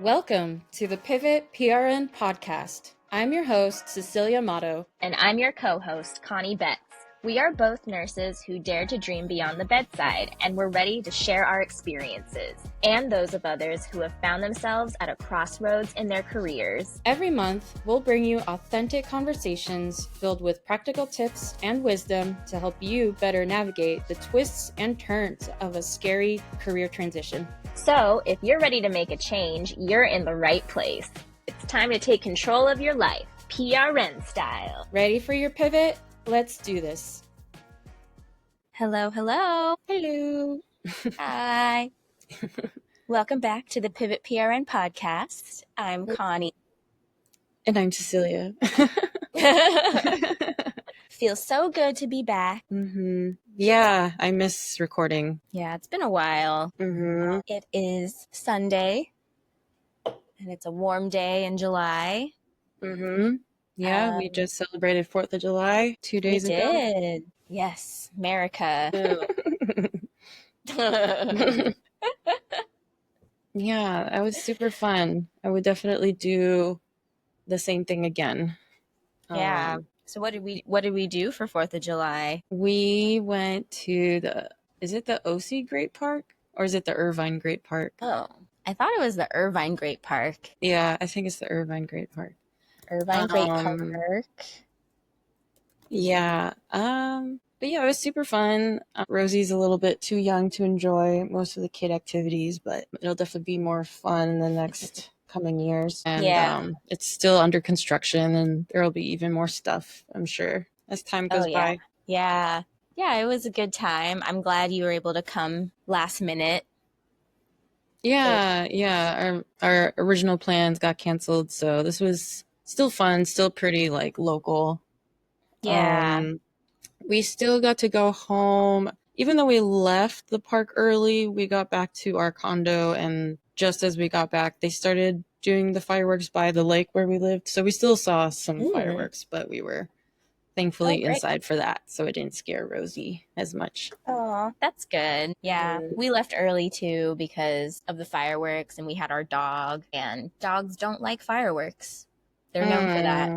Welcome to the Pivot PRN Podcast. I'm your host, Cecilia Motto. And I'm your co-host, Connie Betts. We are both nurses who dare to dream beyond the bedside, and we're ready to share our experiences and those of others who have found themselves at a crossroads in their careers. Every month, we'll bring you authentic conversations filled with practical tips and wisdom to help you better navigate the twists and turns of a scary career transition. So, if you're ready to make a change, you're in the right place. It's time to take control of your life, PRN style. Ready for your pivot? Let's do this. Hello, hello. Hello. Hi. Welcome back to the Pivot PRN Podcast. I'm Connie. And I'm Cecilia. Feels so good to be back. Yeah, I miss recording. Yeah, it's been a while. It is Sunday, and it's a warm day in July. Yeah, we just celebrated 4th of July 2 days ago. We did. Yes, America. Yeah, that was super fun. I would definitely do the same thing again. Yeah. So what did we do for 4th of July? We went to is it the OC Great Park or is it the Irvine Great Park? Oh, I thought it was the Irvine Great Park. Yeah, I think it's the Irvine Great Park. Irvine Great Park. Yeah. But yeah, it was super fun. Rosie's a little bit too young to enjoy most of the kid activities, but it'll definitely be more fun in the next coming years. And it's still under construction, and there'll be even more stuff, I'm sure, as time goes by. Yeah, it was a good time. I'm glad you were able to come last minute. Yeah. Our original plans got canceled, so this was still fun, still pretty like local. Yeah. We still got to go home. Even though we left the park early, we got back to our condo, and just as we got back, they started doing the fireworks by the lake where we lived. So we still saw some fireworks, but we were thankfully inside for that, so it didn't scare Rosie as much. Oh, that's good. Yeah, we left early too because of the fireworks, and we had our dog, and dogs don't like fireworks. They're known for that.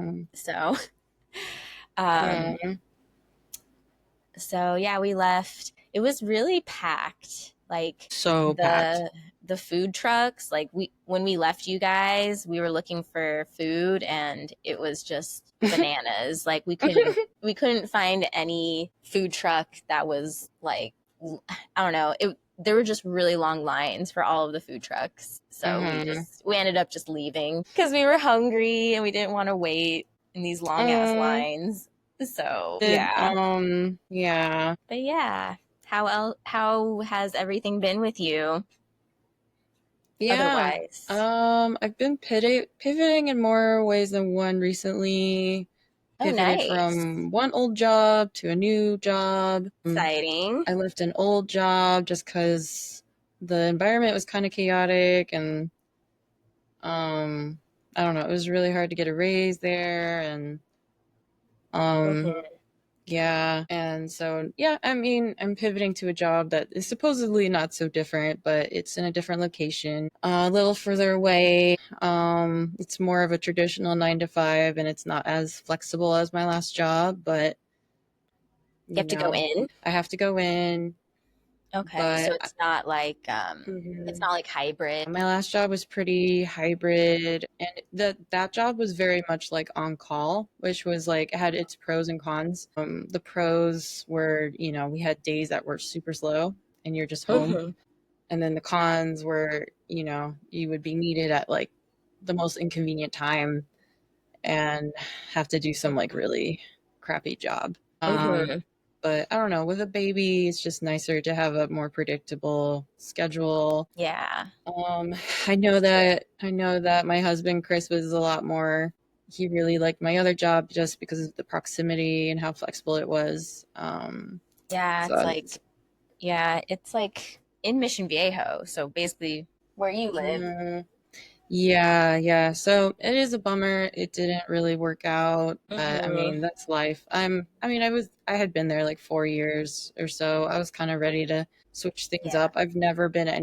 So yeah, we left. It was really packed. Like packed. The food trucks, like when we left you guys, we were looking for food and it was just bananas. Like we couldn't find any food truck that was like, I don't know. There were just really long lines for all of the food trucks. So we ended up just leaving because we were hungry and we didn't want to wait in these long ass lines. So yeah. But yeah, how has everything been with you? Yeah. Otherwise, I've been pivoting in more ways than one recently. Pivoted from one old job to a new job. Exciting. I left an old job just because the environment was kind of chaotic, and I don't know, it was really hard to get a raise there, and yeah. And so, yeah, I mean, I'm pivoting to a job that is supposedly not so different, but it's in a different location, a little further away. It's more of a traditional 9 to 5, and it's not as flexible as my last job, but you have to go in. I have to go in. Okay, so it's not like it's not like hybrid. My last job was pretty hybrid, and that job was very much like on call, which was like, it had its pros and cons. The pros were, we had days that were super slow and you're just home. And then the cons were, you would be needed at like the most inconvenient time and have to do some like really crappy job. But I don't know, with a baby, it's just nicer to have a more predictable schedule. Yeah. I know that my husband, Chris, was a lot more, he really liked my other job just because of the proximity and how flexible it was. It's like in Mission Viejo. So basically where you live. Yeah. So it is a bummer. It didn't really work out. But I mean, that's life. I had been there like 4 years or so. I was kind of ready to switch things Yeah. up. I've never been at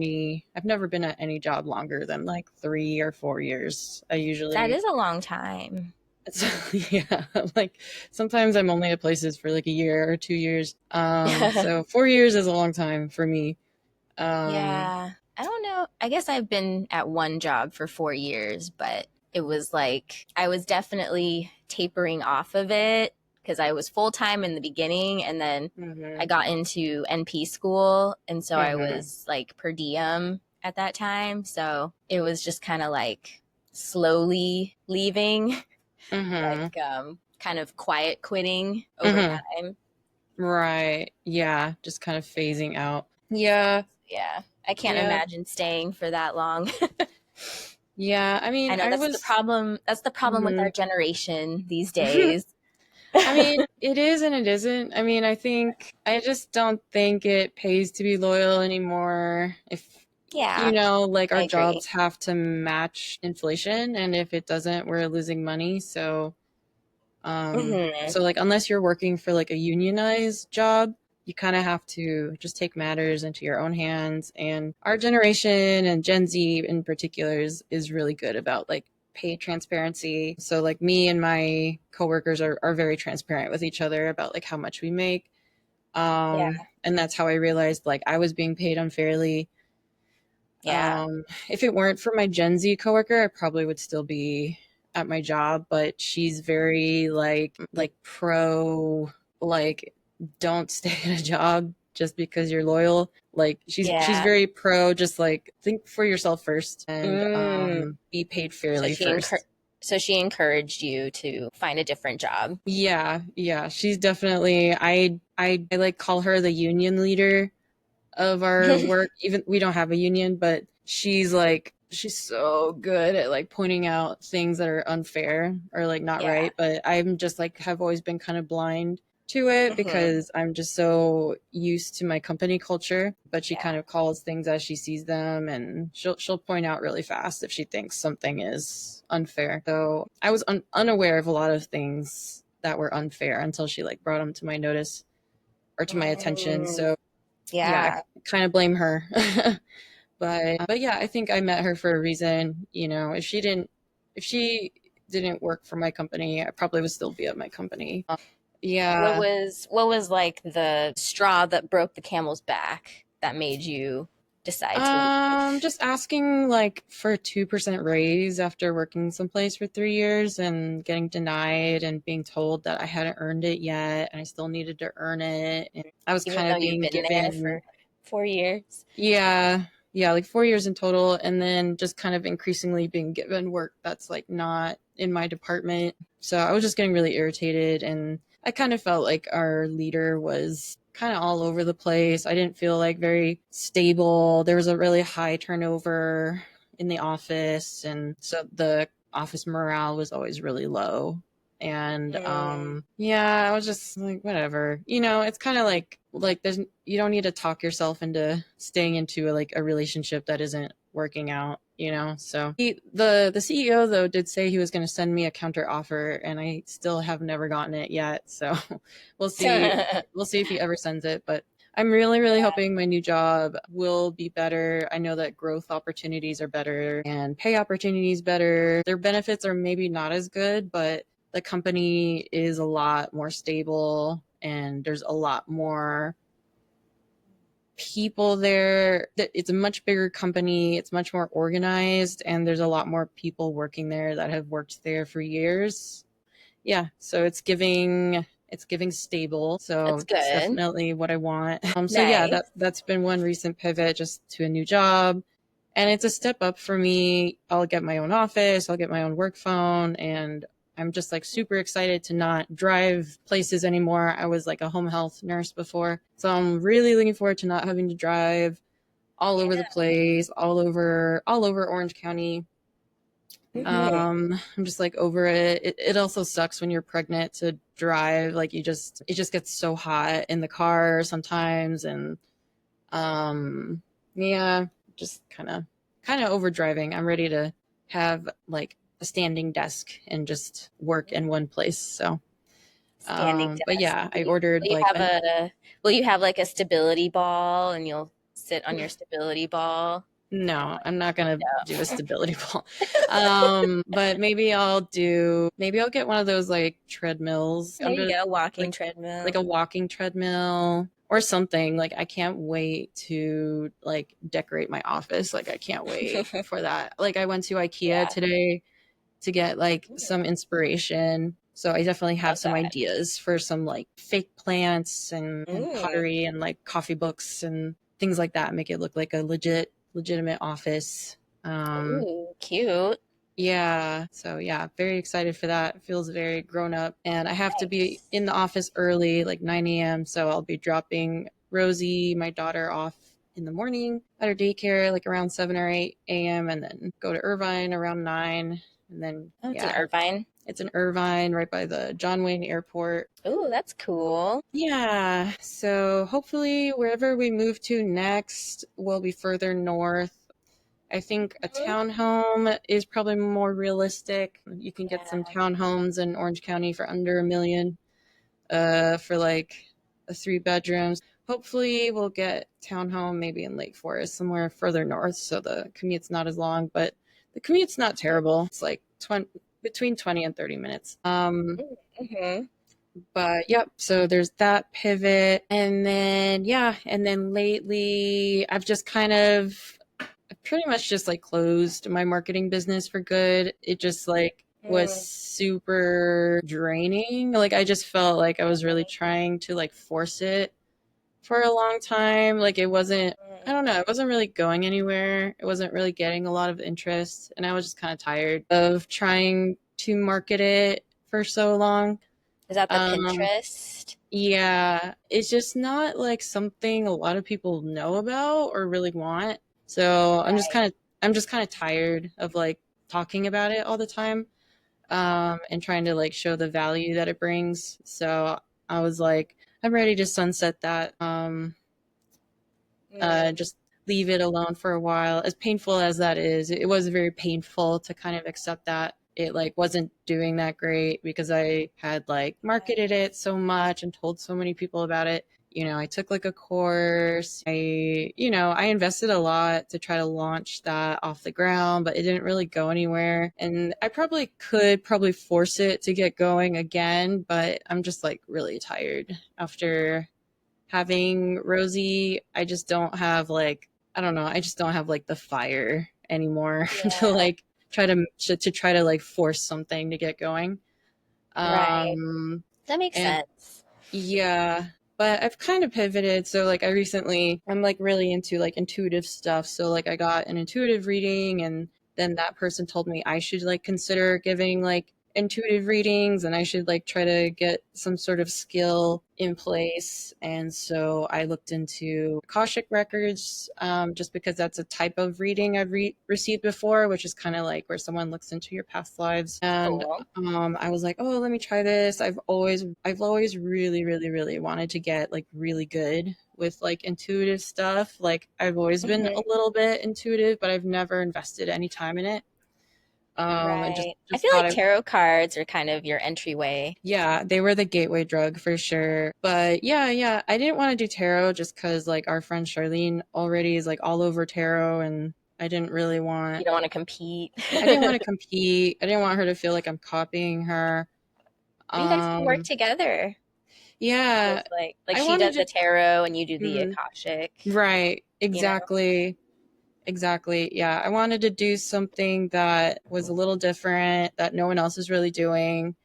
any job longer than like 3 or 4 years. I That usually is a long time. yeah, like sometimes I'm only at places for like a year or 2 years. So 4 years is a long time for me. Um, Yeah. I don't know. I guess I've been at one job for 4 years, but it was like I was definitely tapering off of it because I was full time in the beginning and then I mhm, got into NP school. And so I mhm, was like per diem at that time. So it was just kind of like slowly leaving, mhm, like kind of quiet quitting over mhm. time. Right. Yeah, just kind of phasing out. Yeah. Yeah. I can't Yeah. imagine staying for that long. Yeah. I mean, I know I that's the was problem. That's the problem with our mhm. generation these days. I mean, it is and it isn't. I mean, I just don't think it pays to be loyal anymore. If, Yeah, like I our agree. jobs have to match inflation, and if it doesn't, we're losing money. Hmm. So like unless you're working for like a unionized job, you kind of have to just take matters into your own hands. And our generation and Gen Z in particular is really good about like pay transparency. So like me and my coworkers are very transparent with each other about like how much we make. Yeah, And that's how I realized like I was being paid unfairly. yeah, If it weren't for my Gen Z coworker, I probably would still be at my job, but she's very like pro like don't stay at a job just because you're loyal. Like she's yeah. very pro just like think for yourself first and Mm. be paid So fairly she encour- first. so she encouraged you to find a different job. Yeah, yeah, she's definitely I like call her the union leader of our work. Even we don't have a union, but she's so good at like pointing out things that are unfair or like not Yeah. right. But I'm just like have always been kind of blind to it Hmm. because I'm just so used to my company culture. But she Yeah. kind of calls things as she sees them, and she'll point out really fast if she thinks something is unfair. So I was unaware of a lot of things that were unfair until she like brought them to my notice or to my attention. Mm. So yeah, I Yeah. kind of blame her. But yeah, I think I met her for a reason. If she didn't work for my company, I probably would still be at my company. What Yeah. was what was like the straw that broke the camel's back that made you decide to leave? Just asking like for a 2% raise after working someplace for 3 years and getting denied and being told that I hadn't earned it yet and I still needed to earn it. And I was Even kind though of you've being been there given for 4 years. yeah, yeah, like 4 years in total, and then just kind of increasingly being given work that's like not in my department. So I was just getting really irritated, and I kind of felt like our leader was kind of all over the place. I didn't feel like very stable. There was a really high turnover in the office, and so the office morale was always really low. And Mm. yeah, I was just like whatever. It's kind of like there's you don't need to talk yourself into staying into like a relationship that isn't working out. So the CEO though did say he was going to send me a counter offer, and I still have never gotten it yet. So we'll see. We'll see if he ever sends it. But I'm really, really hoping my new job will be better. I know that growth opportunities are better and pay opportunities better. Their benefits are maybe not as good, but the company is a lot more stable and there's a lot more people there. It's a much bigger company, it's much more organized, and there's a lot more people working there that have worked there for years. Yeah, so it's giving stable, so That's that's good. definitely what I want. So yeah, Nice. that's been one recent pivot just to a new job, and it's a step up for me. I'll get my own office, I'll get my own work phone, and I'm just like super excited to not drive places anymore. I was like a home health nurse before, so I'm really looking forward to not having to drive all Yeah. over the place, all over Orange County. Hmm. I'm just like over it. It also sucks when you're pregnant to drive. Like it just gets so hot in the car sometimes, and um, yeah, just kind of over driving. I'm ready to have like a standing desk and just work in one place. So, Standing but desk. yeah, I ordered Will you like have an a will you have like a stability ball and you'll sit on your stability ball. No, I'm not gonna No. do a stability ball. But maybe I'll get one of those like treadmills. There you go, walking Like treadmill. like a walking treadmill or something. Like I can't wait to like decorate my office. Like I can't wait for that. Like I went to IKEA Yeah, today to get like some inspiration. So I definitely have love some that. ideas for some like fake plants and Mm. pottery and like coffee books and things like that. Make it look like a legitimate office. Um, Ooh, cute. yeah. So yeah, very excited for that. It feels very grown up. And I have to be Nice. in the office early, like 9 a.m. So I'll be dropping Rosie, my daughter, off in the morning at her daycare, like around 7 or 8 a.m. and then go to Irvine around 9. And then, Oh, it's an yeah, Irvine. it's in Irvine, right by the John Wayne Airport. Ooh, that's cool. Yeah. So hopefully, wherever we move to next will be further north. I think a Mhm. townhome is probably more realistic. You can get some Yeah. townhomes in Orange County for under $1 million, for like a 3 bedrooms. Hopefully, we'll get townhome maybe in Lake Forest, somewhere further north, so the commute's not as long. But the commute's not terrible. It's like between 20 and 30 minutes. Mm-hmm. But yep, so there's that pivot. And then, yeah, and then lately I've just kind of pretty much just like closed my marketing business for good. It just like was Mm-hmm. super draining. Like I just felt like I was really trying to like force it for a long time. Like it wasn't, I don't know, it wasn't really going anywhere. It wasn't really getting a lot of interest. And I was just kind of tired of trying to market it for so long. Is that the Um, Pinterest? yeah, it's just not like something a lot of people know about or really want. So Right. I'm just kind of tired of like talking about it all the time, and trying to like show the value that it brings. So I was like, I'm ready to sunset that. Mm. Just leave it alone for a while. As painful as that is, it was very painful to kind of accept that it like wasn't doing that great because I had like marketed it so much and told so many people about it. I took like a course. I invested a lot to try to launch that off the ground, but it didn't really go anywhere. And I probably force it to get going again, but I'm just like really tired after having Rosie. I just don't have like, I don't know, I just don't have like the fire anymore to Yeah. like try to like force something to get going. Right. Um That makes and sense. yeah, but I've kind of pivoted. So like I'm like really into like intuitive stuff. So like I got an intuitive reading and then that person told me I should like consider giving like intuitive readings and I should like try to get some sort of skill in place. And so I looked into Akashic records, just because that's a type of reading I've received before, which is kind of like where someone looks into your past lives. And Cool. I was like, oh, let me try this. I've always really, really, really wanted to get like really good with like intuitive stuff. Like I've always been a Hmm. little bit intuitive, but I've never invested any time in it. And just Right. I just feel thought like I tarot cards are kind of your entryway. yeah, they were the gateway drug for sure. But yeah, yeah, I didn't want to do tarot just because like our friend Charlene already is like all over tarot, and I didn't really You want. don't want to compete. I didn't want to compete. I didn't want her to feel like I'm copying her. But you guys can work Um, together with yeah, like I she wanted does the to. tarot and you do the Mhm. Akashic, Right, you know? exactly. Exactly. Yeah, I wanted to do something that was a little different that no one else is really doing.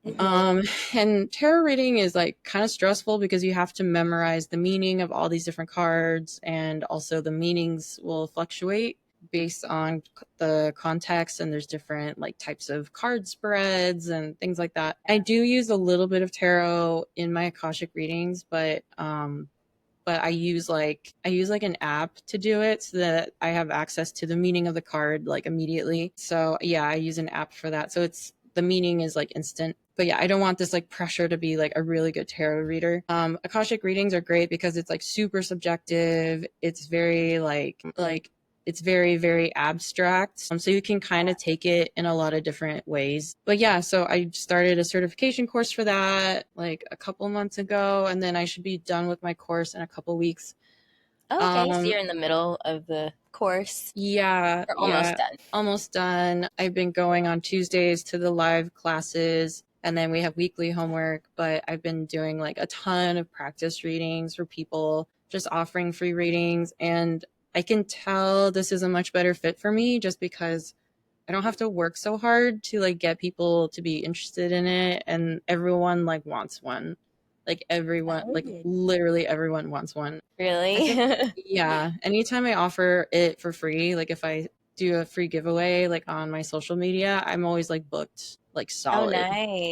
Hmm. Um, and tarot reading is like kind of stressful because you have to memorize the meaning of all these different cards, and also the meanings will fluctuate based on the context, and there's different like types of card spreads and things like that. I do use a little bit of tarot in my Akashic readings, but I use like an app to do it so that I have access to the meaning of the card like immediately. So yeah, I use an app for that. So it's the meaning is like instant. But yeah, I don't want this like pressure to be like a really good tarot reader. Akashic readings are great because it's like super subjective. It's very like it's very, very abstract. So you can kind of take it in a lot of different ways. But yeah, so I started a certification course for that like a couple months ago, and then I should be done with my course in a couple weeks. Oh, okay, so Um, you're in the middle of the course. yeah, You're almost yeah, done. almost done. I've been going on Tuesdays to the live classes, and then we have weekly homework, but I've been doing like a ton of practice readings for people, just offering free readings. And I can tell this is a much better fit for me just because I don't have to work so hard to like get people to be interested in it, and everyone like wants one. Like everyone, like Oh. literally everyone wants one. I think, Really? yeah, anytime I offer it for free, like if I do a free giveaway like on my social media, I'm always like booked like Oh, solid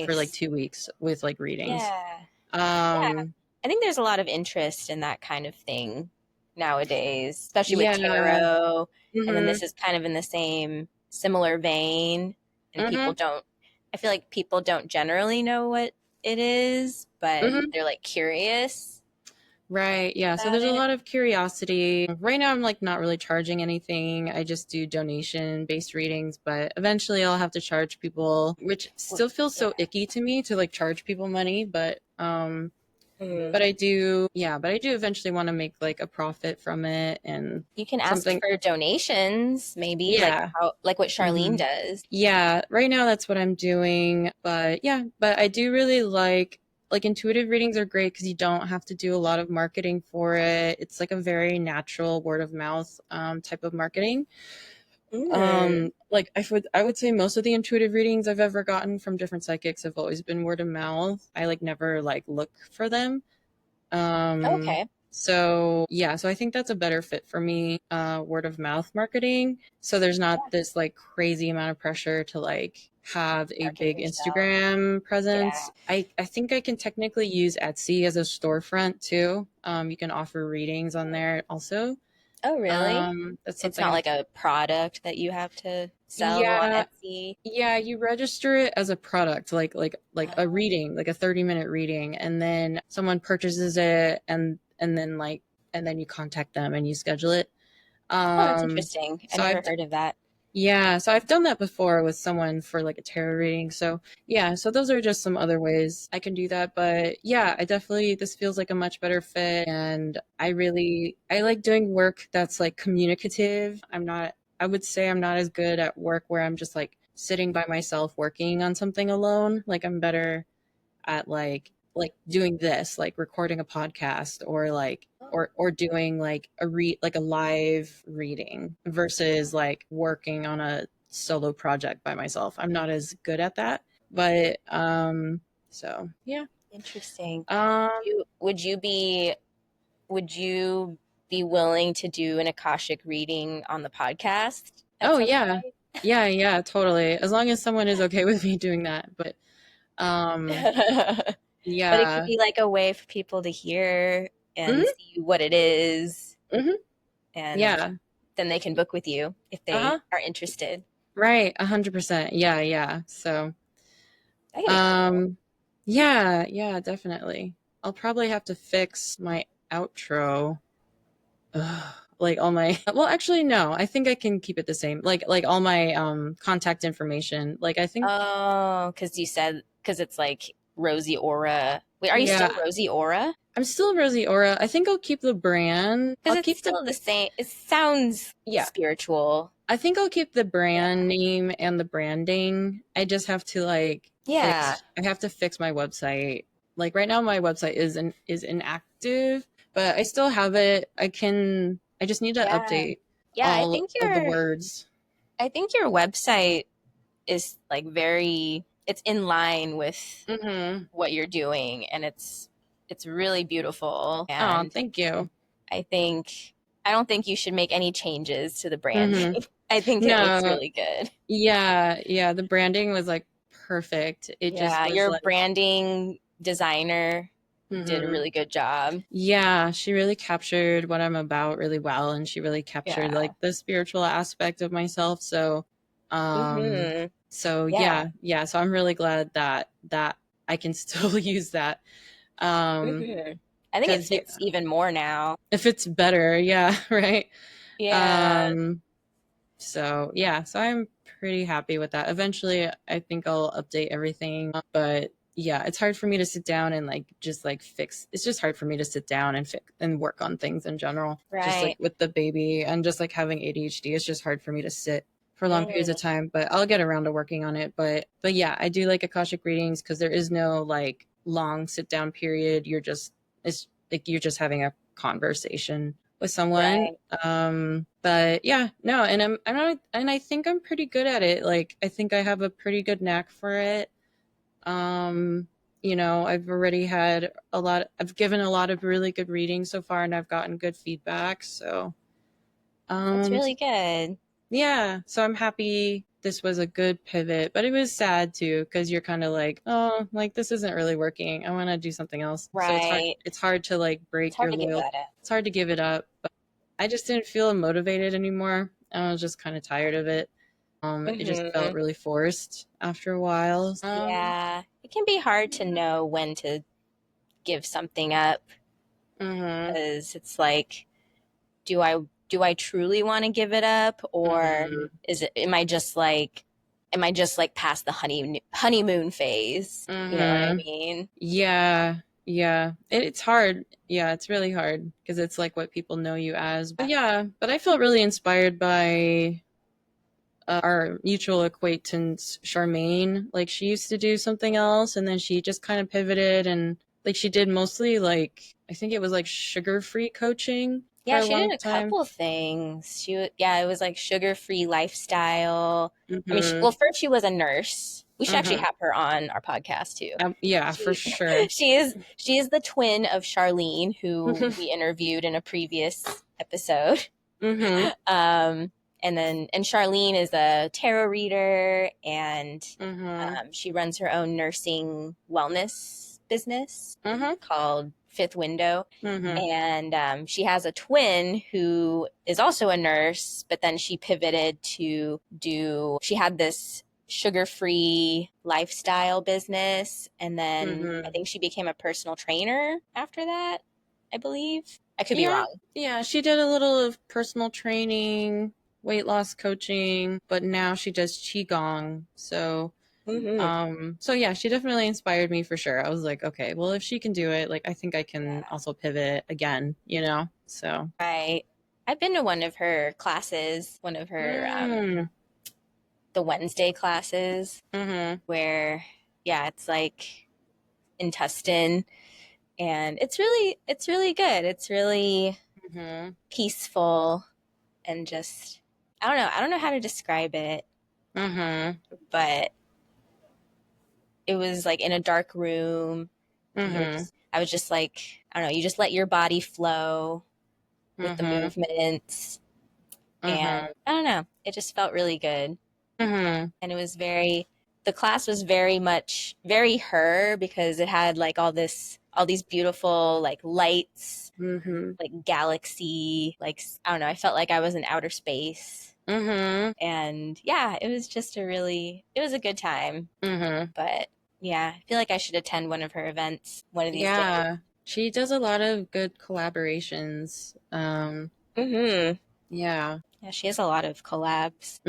for like nice. 2 weeks with like readings. Yeah. Yeah. Um, I think there's a lot of interest in that kind of thing nowadays, especially with yeah. tarot. And then Mhm. this is kind of in the same similar vein. And Mhm. I feel like people don't generally know what it is, but Mhm. they're like curious Right. Yeah. So about there's a it. lot of curiosity. Right now, I'm like not really charging anything. I just do donation based readings, but eventually I'll have to charge people, which Well, still feels yeah. so icky to me to like charge people money. Mhm. But I do, yeah, but I do eventually want to make like a profit from it and You can ask something. for donations, maybe Yeah. like what Charlene Hmm. does. Yeah. Right now, that's what I'm doing. But yeah, but I do really like intuitive readings are great because you don't have to do a lot of marketing for it. It's like a very natural word of mouth type of marketing. Mm. Like I would say most of the intuitive readings I've ever gotten from different psychics have always been word of mouth. I like never like look for them. Um, Okay. so yeah, so I think that's a better fit for me, word of mouth marketing. So there's not Yeah. this like crazy amount of pressure to like have a Market big yourself. Instagram Yeah. presence. I think I can technically use Etsy as a storefront too. You can offer readings on there also. Oh, really? That's It's something not I'm, like a product that you have to sell on yeah, Etsy. yeah, you register it as a product, like a Oh, reading, like a 30-minute reading, and then someone purchases it and then you contact them and you schedule it. oh, that's Um interesting. I so never I've heard of that. yeah, so I've done that before with someone for like a tarot reading. So yeah, so those are just some other ways I can do that. But yeah, I definitely this feels like a much better fit and I like doing work that's like communicative. I would say I'm not as good at work where I'm just like sitting by myself working on something alone. Like I'm better at like doing this, like recording a podcast or like or doing like like a live reading versus like working on a solo project by myself. I'm not as good at that. But so yeah. Interesting. Um Would you be willing to do an Akashic reading on the podcast at oh some yeah. Yeah, yeah, totally. As long as someone is okay with me doing that. But um point? But it could yeah. be like a way for people to hear and Mhm. see what it is, Mhm. and Yeah. then they can book with you if they Uh-huh. are interested. Right, 100%. Yeah, yeah. So That could be cool. Um, yeah, yeah, definitely. I'll probably have to fix my outro. Ugh, like all my well, actually no. I think I can keep it the same. Like all my contact information. Like I think Oh, because it's like Rosie Aura. Wait, are you still yeah, Rosie Aura? I'm still Rosie Aura. I think I'll keep the brand. Because I'll it's keep the still the same. It sounds yeah. spiritual. I think I'll keep the Yeah. brand name and the branding. I just have to like Yeah. I have to fix my website. Like right now my website is inactive, but I still have it. I just need to Yeah. update Yeah, all of the words. I think your website is like it's in line with Mhm. what you're doing, and it's really beautiful, Oh, and thank you. I think I don't think you should make any changes to the branding. Mhm. I think it looks No. really good. Yeah, yeah, the branding was like perfect. It just Yeah, was your like branding designer did a mhm. really good job. Yeah, she really captured what I'm about really well, and she really captured Yeah. like the spiritual aspect of myself. Hmm. So Yeah. yeah, yeah. So I'm really glad that I can still use that. Um, Hmm. I think it because fits even more now. if it's better, yeah, right. Yeah. Um, so yeah, so I'm pretty happy with that. Eventually, I think I'll update everything, but yeah, it's hard for me to sit down and like just like fix. It's just hard for me to sit down and fix and work on things in general. Just like Right. with the baby and just like having ADHD, it's just hard for me to sit for long periods of Mm, time. But I'll get around to working on it. But yeah, I do like Akashic readings because there is no like long sit down period. It's like you're just having a conversation with someone. right. But yeah, no, and I'm not, and I think I'm pretty good at it. Like I think I have a pretty good knack for it. um I've already had I've given a lot of really good readings so far, and I've gotten good feedback. So That's um really good. yeah, so I'm happy this was a good pivot, but it was sad too because you're kind of like, oh, like this isn't really working, I want to do something else. So Right. it's hard to like It's break hard your to give loyal that up. it's hard to give it up. But I just didn't feel motivated anymore. I was just kind of tired of it. It just felt Hmm. really forced after a while. Yeah. It can be hard to know when to give something up Mhm. because it's like, do I do I truly want to give it up, or Mhm. am I just like past the honeymoon phase? You know what I Mhm. mean? Yeah. Yeah. It's hard. Yeah, it's really hard because it's like what people know you as. But yeah, but I felt really inspired by our mutual acquaintance Charmaine. Like she used to do something else and then she just kind of pivoted, and like she did mostly like I think it was like sugar-free coaching for Yeah, a she did long a time. couple of things. Yeah, it was like sugar-free lifestyle. I mean, Mhm. first she was a nurse. We should actually Mhm. have her on our podcast too. Yeah, for She sure. she is the twin of Charlene, who we interviewed in a previous episode. Mhm. Um, and Charlene is a tarot reader, and Mhm. she runs her own nursing wellness business Mhm. called Fifth Window. Mhm. And she has a twin who is also a nurse, but then she pivoted she had this sugar free lifestyle business. And then I Mhm. think she became a personal trainer after that, I believe. I could be Yeah, wrong. yeah, she did a little of personal training, weight loss coaching, but now she does qigong. Hmm. So yeah, she definitely inspired me for sure. I was like, okay, well, if she can do it, like I think I can Yeah. also pivot again. So, Right. I've been to one of her classes, one of her mm, the Wednesday classes mhm, where, yeah, it's like in Tustin, and it's really good. It's really mhm, peaceful and just, I don't know how to describe it, mhm, but it was like in a dark room. mhm, I was just like, I don't know, you just let your body flow with the mhm, movements, and mhm, I don't know, it just felt really good. mhm, And the class was very much very her, because it had like all these beautiful like lights, mhm, like galaxy, like, I don't know, I felt like I was in outer space. mhm, And yeah, it was a good time. mhm. But yeah, I feel like I should attend one of her events one of these days. Yeah, she does a lot of good collaborations. Mhm. Yeah. Yeah, she has a lot of collabs.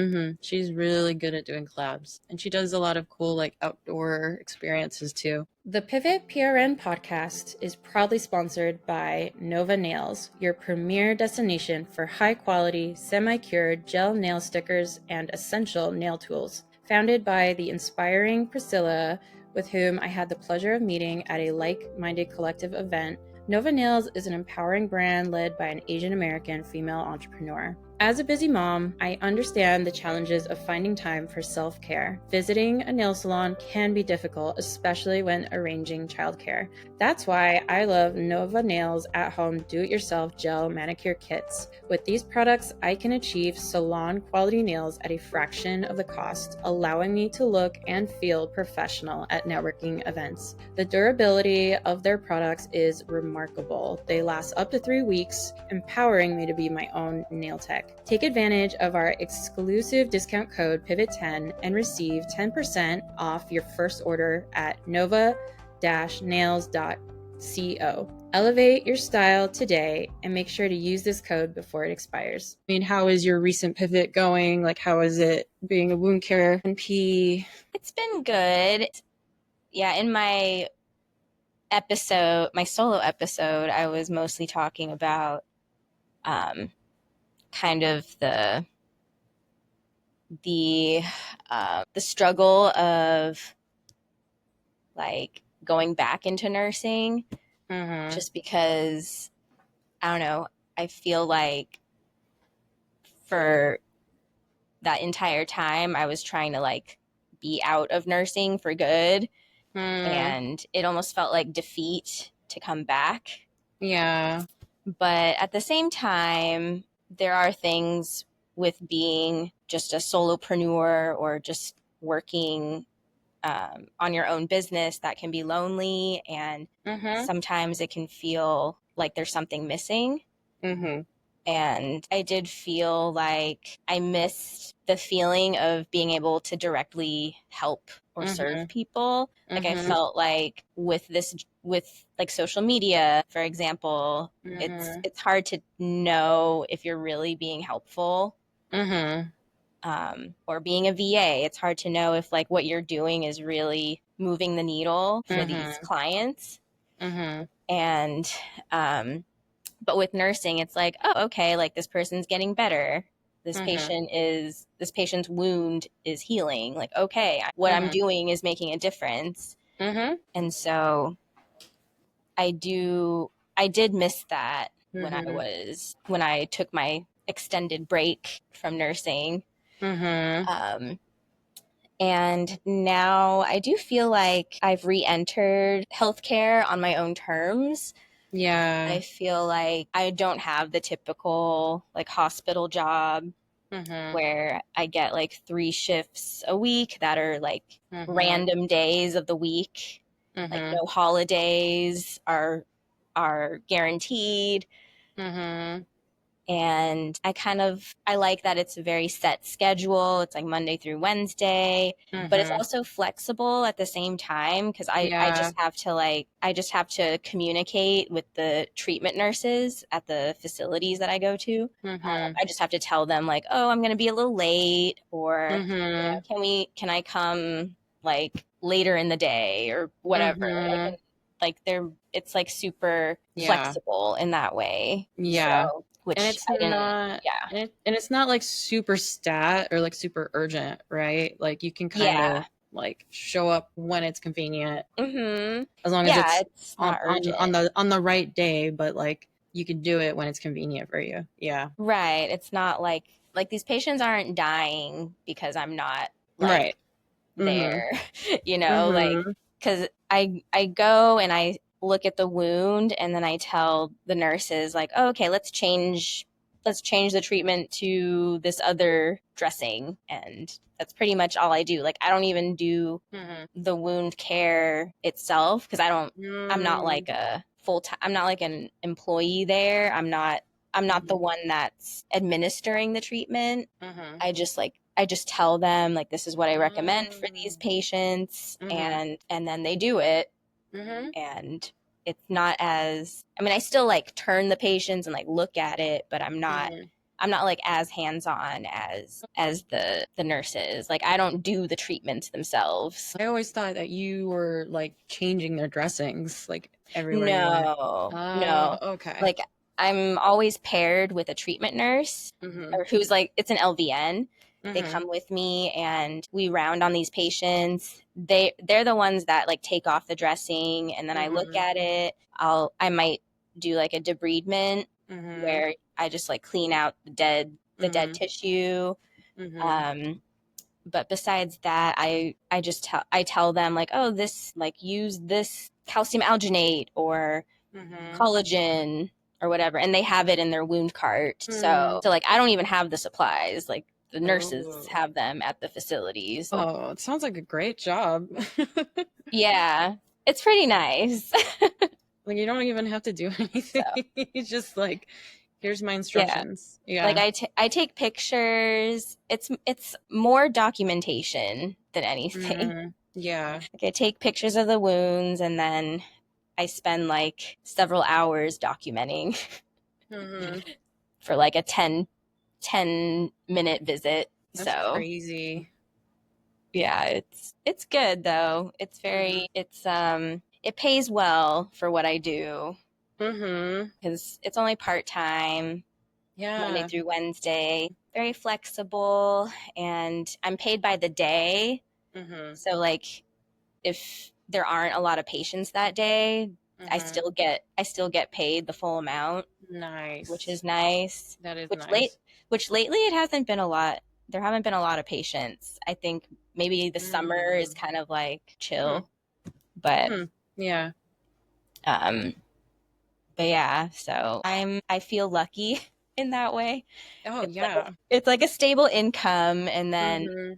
She's really good at doing collabs, and she does a lot of cool like outdoor experiences too. The Pivot PRN podcast is proudly sponsored by Nova Nails, your premier destination for high quality, semi cured gel nail stickers and essential nail tools. Founded by the inspiring Priscilla, with whom I had the pleasure of meeting at a like minded collective event, Nova Nails is an empowering brand led by an Asian American female entrepreneur. As a busy mom, I understand the challenges of finding time for self-care. Visiting a nail salon can be difficult, especially when arranging childcare. That's why I love Nova Nails at-home do-it-yourself gel manicure kits. With these products, I can achieve salon quality nails at a fraction of the cost, allowing me to look and feel professional at networking events. The durability of their products is remarkable. They last up to 3 weeks, empowering me to be my own nail tech. Take advantage of our exclusive discount code PIVOT10 and receive 10% off your first order at nova-nails.co. Elevate your style today and make sure to use this code before it expires. I mean, how is your recent pivot going? Like, how is it being a wound care NP? It's been good. Yeah, in my solo episode, I was mostly talking about kind of the struggle of like going back into nursing, just because I don't know, I feel like for that entire time I was trying to like be out of nursing for good, and it almost felt like defeat to come back. Yeah. But at the same time, there are things with being just a solopreneur or just working on your own business that can be lonely, and sometimes it can feel like there's something missing. And I did feel like I missed the feeling of being able to directly help or serve people. Like I felt like with like social media, for example, it's hard to know if you're really being helpful. Or being a VA, it's hard to know if like what you're doing is really moving the needle for these clients. And but with nursing, it's like, oh, okay, like this person's getting better. This patient's wound is healing. Like, okay, what I'm doing is making a difference. And so I did miss that when I took my extended break from nursing. And now I do feel like I've re-entered healthcare on my own terms. Yeah. I feel like I don't have the typical like hospital job where I get like 3 shifts a week that are like random days of the week. Like no holidays are guaranteed. And I like that it's a very set schedule. It's like Monday through Wednesday, but it's also flexible at the same time, because I just have to communicate with the treatment nurses at the facilities that I go to. I just have to tell them like, oh, I'm going to be a little late, or you know, can I come like later in the day or whatever. It's like super flexible in that way. Yeah. So, which And it's I didn't, not yeah. and it's not like super stat or like super urgent, right? Like you can kind Yeah. of like show up when it's convenient, Mm-hmm. as long as Yeah, it's it's not urgent. on the right day, but like you can do it when it's convenient for you. Yeah. Right. It's not like these patients aren't dying because I'm not like Right. there, you know, like, Mhm. because I go and I look at the wound, and then I tell the nurses like, oh, okay, let's change the treatment to this other dressing, and that's pretty much all I do. Like I don't even do the wound care itself, because I'm not like a full time, I'm not like an employee there. I'm not the one that's administering the treatment. I just tell them like, this is what I recommend for these patients, and then they do it. And it's not as, I mean, I still like turn the patients and like look at it, but I'm not like as hands-on as the nurses. Like I don't do the treatments themselves. I always thought that you were like changing their dressings like everywhere you went. No, Oh, no. okay. Like I'm always paired with a treatment nurse, or who's like, it's an LVN. They come with me and we round on these patients. They're the ones that like take off the dressing, and then I look at it. I might do like a debridement where I just like clean out the dead tissue. But besides that, I tell them like, oh, this, like, use this calcium alginate or collagen or whatever, and they have it in their wound cart. So like I don't even have the supplies. Like the nurses Oh. have them at the facilities. Oh, it sounds like a great job. Yeah, it's pretty nice. Like you don't even have to do anything. So It's just like, here's my yeah, instructions. like Yeah. I take pictures. It's more documentation than anything. Yeah. Like I take pictures of the wounds, and then I spend like several hours documenting for like a 10 minute visit. That's So crazy. Yeah, it's good though. It's very it pays well for what I do Mm-hmm. because it's only part-time, Monday Yeah. through Wednesday, very flexible, and I'm paid by the day. Mm-hmm. So like if there aren't a lot of patients that day, Mm-hmm. I still get paid the full amount, which Nice. is nice. That is Which late nice. which lately it hasn't been a lot. There haven't been a lot of patients. I think maybe the summer is Mm. kind of like Hmm. chill, but Hmm. Yeah. um but yeah, so I feel lucky in that way. Oh, yeah. It's like a stable income, Mm-hmm.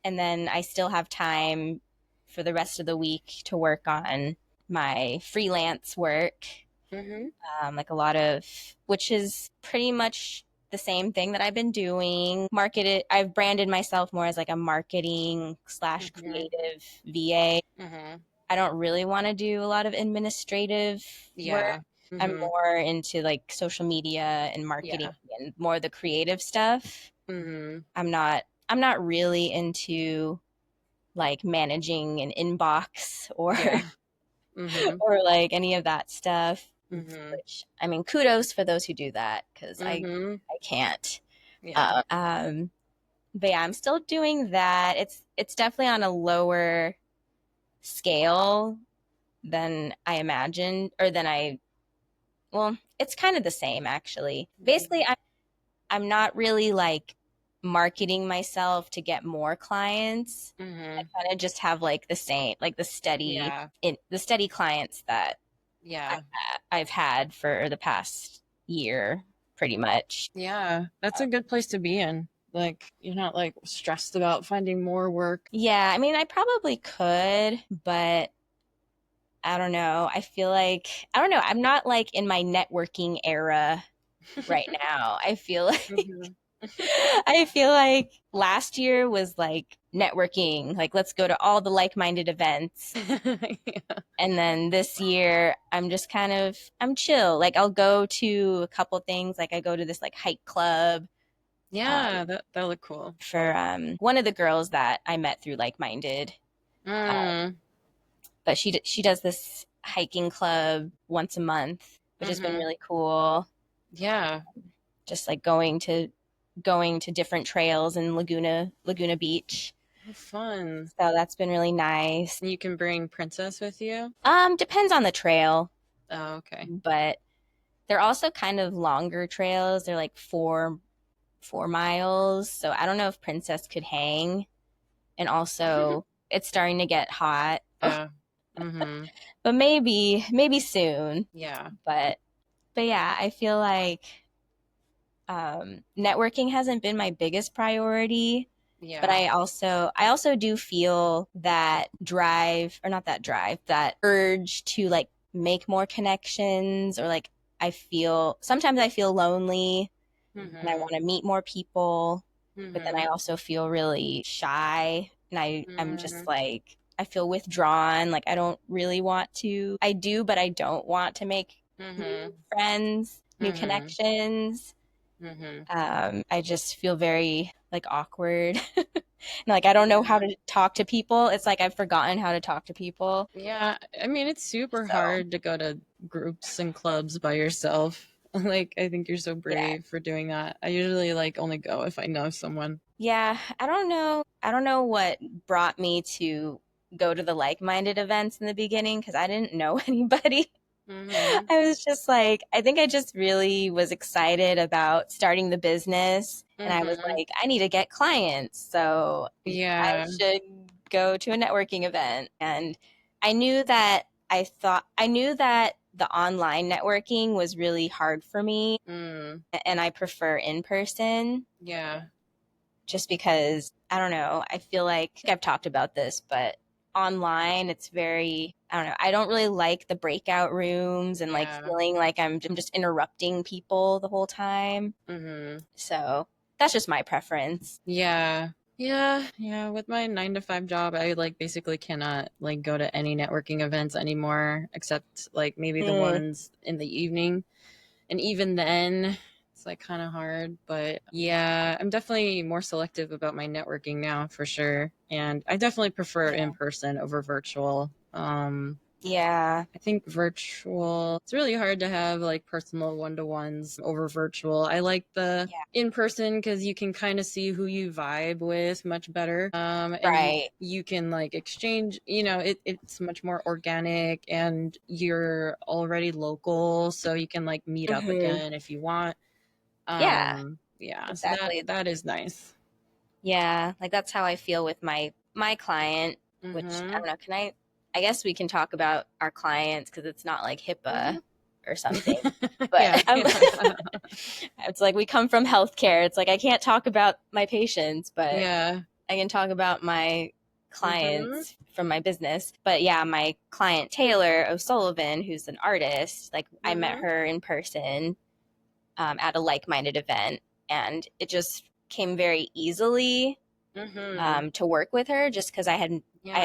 and then I still have time for the rest of the week to work on my freelance work, Mm-hmm. like a lot of, which is pretty much the same thing that I've been doing. Marketed, I've branded myself more as like a marketing slash Mm-hmm. creative VA. Mm-hmm. I don't really want to do a lot of administrative work. Yeah. I'm Mm-hmm. more into like social media and marketing Yeah. and more the creative stuff. Mm-hmm. I'm not really into like managing an inbox or Yeah. Mm-hmm. or like any of that stuff. Mm-hmm. Which I mean, kudos for those who do that because Mm-hmm. I can't. Yeah. Um, but yeah, I'm still doing that. It's definitely on a lower scale than I imagined or than I. Well, it's kind of the same actually. Basically, I'm not really like marketing myself to get more clients. I Mm-hmm. kind of just have like the same, like Yeah. the steady clients that Yeah. I've had for the past year, pretty much. Yeah. That's a good place to be in. Like, you're not like stressed about finding more work. Yeah, I mean, I probably could, but I don't know. I don't know. I'm not like in my networking era right now. Mm-hmm. I feel like last year was like networking, like let's go to all the like-minded events. Yeah. And then this year, I'm chill. Like I'll go to a couple things. Like I go to this like hike club Yeah, that look cool. for one of the girls that I met through like minded. Mm. But she does this hiking club once a month, which has been Mm-hmm. really cool. Yeah. Just like going to different trails in Laguna Beach. Oh, fun. So that's been really nice. You can bring Princess with you? Depends on the trail, Oh, okay. but they're also kind of longer trails. They're like 4 miles. So I don't know if Princess could hang. And also, it's starting to get hot. Yeah. Mm-hmm. But maybe soon. Yeah. But yeah, I feel like networking hasn't been my biggest priority. But Yeah. I also do feel that drive, or not that drive, that urge to like make more connections, or like sometimes I feel lonely and I Mm-hmm. want to meet more people, but then Mm-hmm. I also feel really shy and I'm just Mm-hmm. like I feel withdrawn, like I don't really want to. I do, but I don't want to make new Mm-hmm. friends, new Mm-hmm. connections. Mm-hmm. I just feel very like awkward. And, like I don't know how Yeah. to talk to people. It's like I've forgotten how to talk to people. Yeah. I mean, it's super So, hard to go to groups and clubs by yourself. Like, I think you're so yeah. brave for doing that. I usually like only go if I know someone. Yeah, I don't know. I don't know what brought me to go to the like-minded events in the beginning because I didn't know anybody. Mm-hmm. I was just like, I think I just really was excited about starting the business. And I was Mm-hmm. like, I need to get clients. So I Yeah. should go to a networking event. And I knew that the online networking was really hard for me. Mm. And I prefer in person Yeah. just because I don't know. I feel like I've talked about this, but online it's very I don't know. I don't really like the breakout rooms and like Yeah. feeling like I'm just interrupting people the whole time. Mm-hmm. So that's just my preference. Yeah. Yeah. Yeah. With my 9 to 5 job, I like basically cannot like go to any networking events anymore, except like maybe the Mm, ones in the evening. And even then, it's like kind of hard, but yeah, I'm definitely more selective about my networking now for sure. And I definitely prefer in person over virtual. Yeah. I think virtual, it's really hard to have like personal one-to-ones over virtual. I like the in person because you can kind of see who you vibe with much better. And Right. you can like exchange, it's much more organic and you're already local. So you can like meet up again if you want. Yeah, Yeah, so exactly. that is nice. Yeah, like that's how I feel with my client, which I don't know, I guess we can talk about our clients because it's not like HIPAA or something. But Yeah. it's like we come from healthcare. It's like I can't talk about my patients, but Yeah. I can talk about my clients from my business. But yeah, my client Taylor O'Sullivan, who's an artist, like I met her in person at a like-minded event, and it just came very easily to work with her just because I had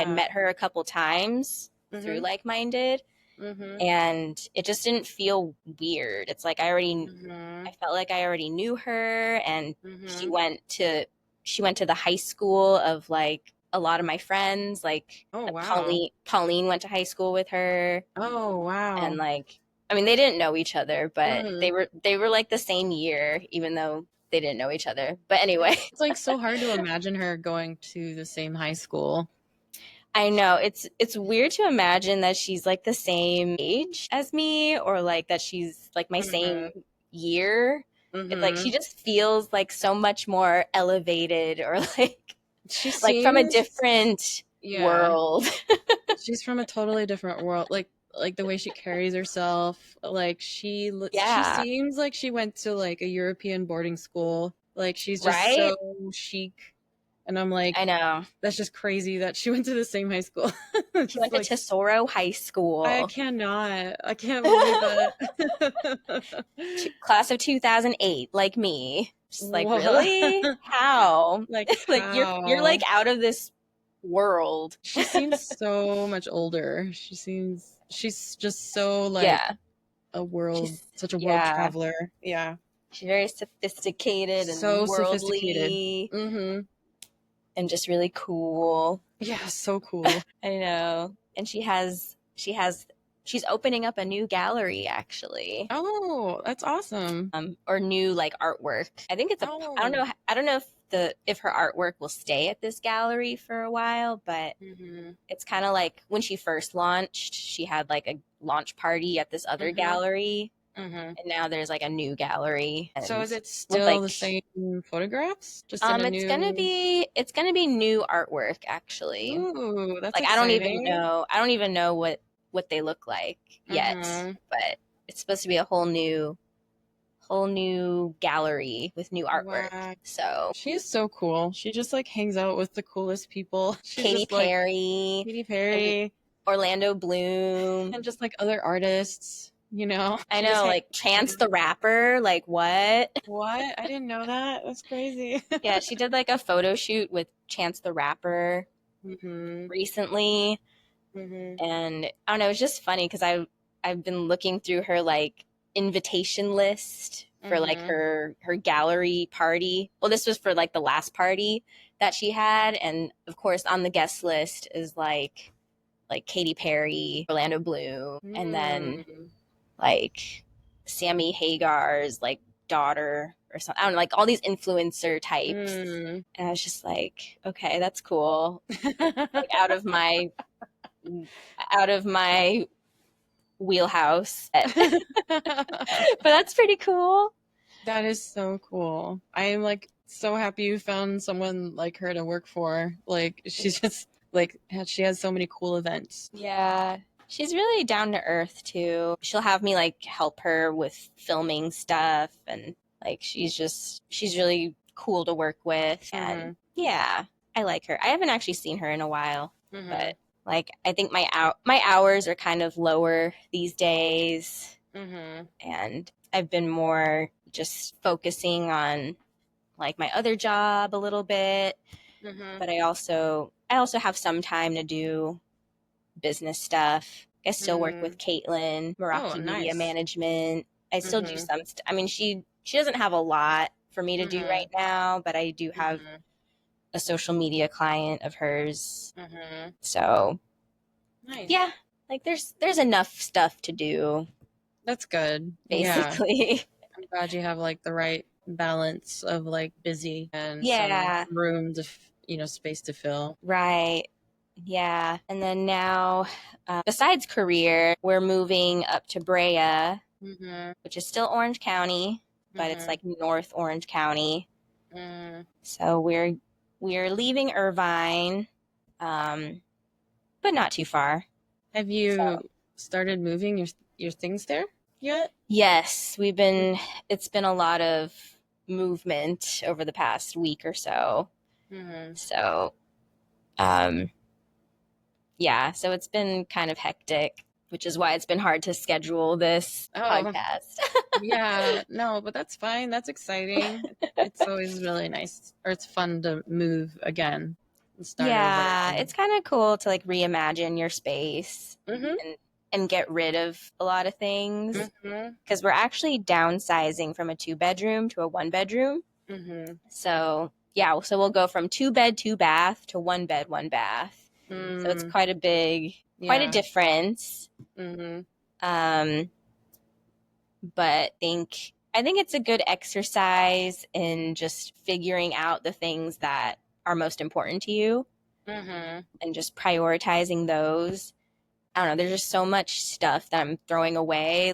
met her a couple times through like-minded, and it just didn't feel weird. It's like I felt like I already knew her, and she went to the high school of like a lot of my friends. Like Pauline went to high school with her. Oh, wow. And like, I mean, they didn't know each other, but they were like the same year, even though they didn't know each other. But anyway, it's like so hard to imagine her going to the same high school. I know it's weird to imagine that she's like the same age as me, or like that she's like my same year. It's like she just feels like so much more elevated, or like like from a different world. She's from a totally different world. Like the way she carries herself, like she seems like she went to like a European boarding school. Like she's just so chic. And I'm like, I know. That's just crazy that she went to the same high school. She went to Tesoro High School. I cannot. I can't believe that. Class of 2008, like me. Just like, really? How? Like you're like out of this world. She seems so much older. She's just so like such a world traveler. Yeah. She's very sophisticated and so worldly. Sophisticated. And just really cool. Yeah, so cool. I know. And she's opening up a new gallery, actually. Oh, that's awesome. Or new like artwork. I think it's I don't know if her artwork will stay at this gallery for a while, but it's kind of like when she first launched, she had like a launch party at this other gallery. And now there's like a new gallery. So is it still the same photographs? Just it's gonna be new artwork, actually. Ooh, that's like exciting. I don't even know what they look like yet, but it's supposed to be a whole new gallery with new artwork. Wow. So she is so cool. She just like hangs out with the coolest people. Katy Perry, Orlando Bloom, and just like other artists. You know, I know, like Chance the Rapper. Like what? What? I didn't know that. That's crazy. Yeah, she did like a photo shoot with Chance the Rapper recently, and I don't know. It was just funny because I've been looking through her like invitation list for like her gallery party. Well, this was for like the last party that she had, and of course on the guest list is like Katy Perry, Orlando Bloom, and then like Sammy Hagar's like daughter or something. I don't know, like all these influencer types. And I was just like, okay, that's cool. Like out of my wheelhouse. But that's pretty cool. That is so cool. I am like so happy you found someone like her to work for. Like she's just like she has so many cool events. Yeah. She's really down to earth too. She'll have me like help her with filming stuff, and like she's really cool to work with. And yeah, I like her. I haven't actually seen her in a while, but like I think my hours are kind of lower these days, and I've been more just focusing on like my other job a little bit. But I also have some time to do business stuff. I still work with Caitlin, Meraki Media Management. I still do some I mean, she she doesn't have a lot for me to do right now, but I do have a social media client of hers. So Nice. yeah, like there's enough stuff to do. That's good. Basically. Yeah. I'm glad you have like the right balance of like busy and Yeah. some room to, space to fill. Right. Yeah. And then now, besides career, we're moving up to Brea, which is still Orange County, but it's like North Orange County. So we're leaving Irvine, but not too far. Have you started moving your things there yet? Yes, it's been a lot of movement over the past week or so. So, yeah, so it's been kind of hectic, which is why it's been hard to schedule this podcast. Yeah, no, but that's fine. That's exciting. It's always really nice, or it's fun to move again and start over. It's kind of cool to like reimagine your space and get rid of a lot of things, because we're actually downsizing from a 2-bedroom to a 1-bedroom. So yeah, so we'll go from 2-bed 2-bath to 1-bed 1-bath. So it's quite a difference. But I think it's a good exercise in just figuring out the things that are most important to you and just prioritizing those. I don't know, there's just so much stuff that I'm throwing away.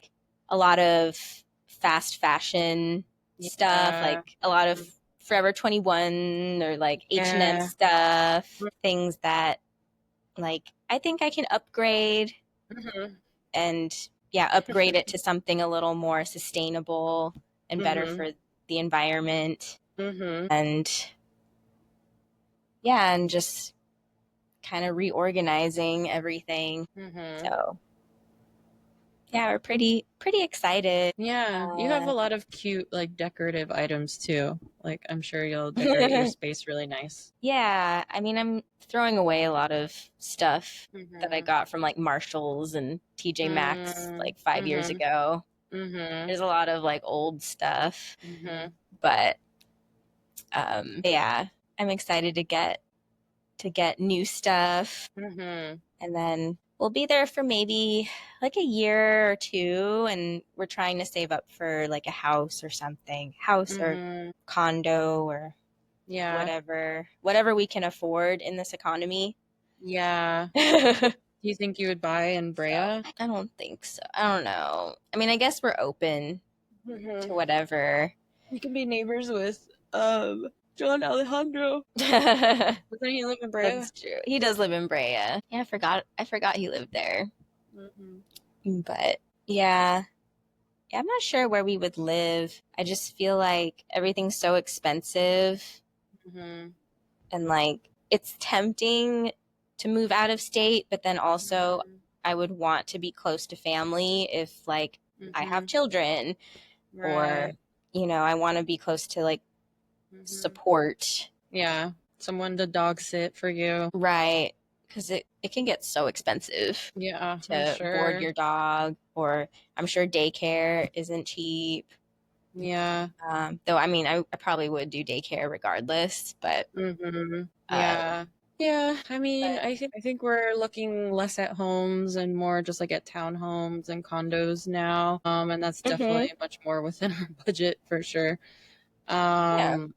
A lot of fast fashion stuff, like a lot of Forever 21 or like H&M stuff, things that like I think I can upgrade and upgrade it to something a little more sustainable and better for the environment. And just kind of reorganizing everything. So yeah, we're pretty excited. Yeah, you have a lot of cute like decorative items too. Like I'm sure you'll decorate your space really nice. Yeah, I mean, I'm throwing away a lot of stuff that I got from like Marshalls and TJ Maxx like 5 years ago. There's a lot of like old stuff, but yeah, I'm excited to get new stuff, and then we'll be there for maybe like a year or two, and we're trying to save up for like a house or something, or condo or whatever we can afford in this economy. Yeah. Do you think you would buy in Brea? I don't think so. I don't know. I mean, I guess we're open to whatever. You can be neighbors with John Alejandro. Doesn't he live in Brea? That's true. He does live in Brea. Yeah, I forgot he lived there. But yeah, I'm not sure where we would live. I just feel like everything's so expensive, and like it's tempting to move out of state, but then also I would want to be close to family if like I have children, or I want to be close to like support. Yeah, someone to dog sit for you. Right, because it can get so expensive. Yeah, to board your dog, or I'm sure daycare isn't cheap. Yeah. Though, I mean, I probably would do daycare regardless, but yeah. I mean, I think we're looking less at homes and more just like at townhomes and condos now. And that's definitely much more within our budget for sure. And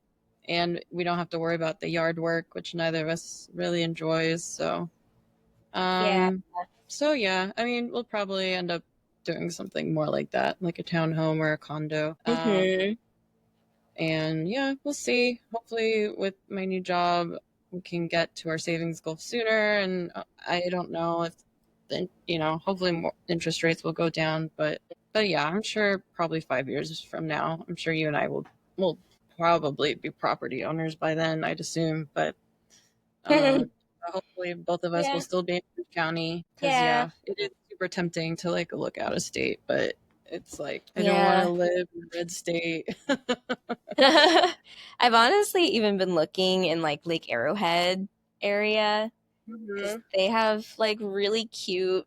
we don't have to worry about the yard work, which neither of us really enjoys. So, so yeah, I mean, we'll probably end up doing something more like that, like a townhome or a condo. And yeah, we'll see. Hopefully with my new job, we can get to our savings goal sooner. And I don't know if, hopefully more interest rates will go down. But yeah, I'm sure probably 5 years from now, I'm sure you and I will probably be property owners by then, I'd assume. But hopefully both of us will still be in Orange County. Because it is super tempting to like look out of state, but it's like I don't want to live in a red state. I've honestly even been looking in like Lake Arrowhead area. They have like really cute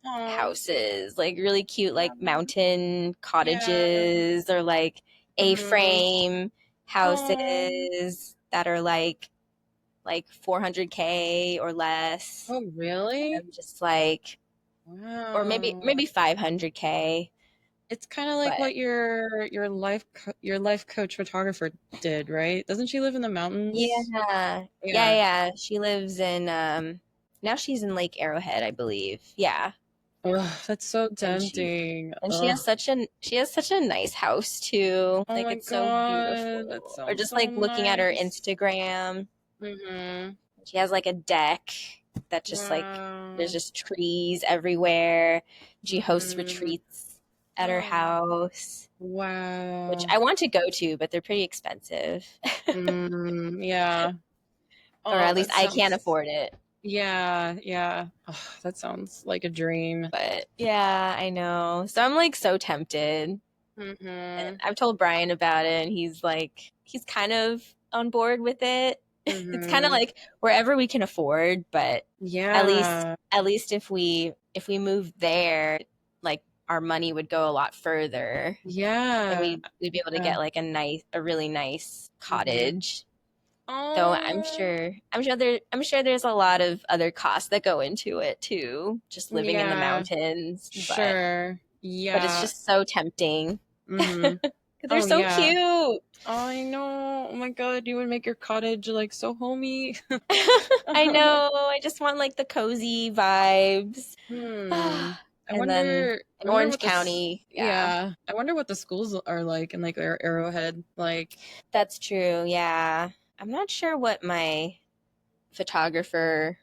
houses, like really cute like mountain cottages, or like A-frame Oh, houses that are like 400K or less. oh, And really? I'm just like, or Wow. maybe 500K, It's kind of like but what your life coach photographer did, right? Doesn't she live in the mountains? yeah. Yeah, Yeah. yeah. She lives in now she's in Lake Arrowhead, I believe. Yeah. Ugh, that's so And tempting. she Ugh. has such a nice house too. Oh Like my it's so God, that beautiful. Or sounds just so like looking at her nice. Instagram, Mm-hmm. she has like a deck that just like there's Wow. just trees everywhere. She hosts Mm-hmm. retreats at her Oh, house, which wow. I want to go to, but they're pretty expensive. Yeah. Or Oh, at least that I can't sounds, afford it. yeah, yeah. Oh, that sounds like a dream. But yeah, I know. So I'm like so tempted. And Mm-hmm. I've told Brian about it, and he's kind of on board with it. It's kind of Mm-hmm. like wherever we can afford, but Yeah. at least if we move there, like our money would go a lot further, and Yeah. we'd be able to Yeah. get like a really nice Mm-hmm. cottage. Though Oh, I'm sure there's a lot of other costs that go into it too, just living in the yeah. mountains, Sure. but it's Yeah. just so tempting. Mm-hmm. 'Cause they're Oh, so yeah. cute. I know. Oh my God, you would make your cottage like so homey. I know. I just want like the cozy vibes. Hmm. I And then wonder. I in wonder Orange what this. County, yeah, Yeah. I wonder what the schools are like in like Arrowhead. Like. that's true. Yeah. I'm not sure what my photographer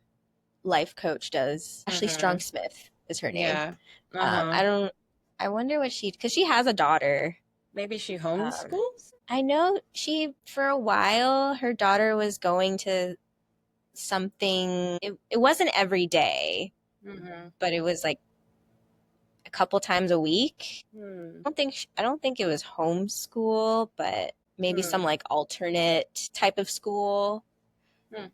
life coach does. Ashley Strong Hmm. Smith is her name. Yeah. Uh-huh. I don't, I wonder what because she has a daughter. Maybe she Um, homeschools? I know for a while, her daughter was going to something, it wasn't every day, Hmm. but it was like a couple times a week. Hmm. I don't think it was homeschool, but maybe some Hmm. like alternate type of school Hmm.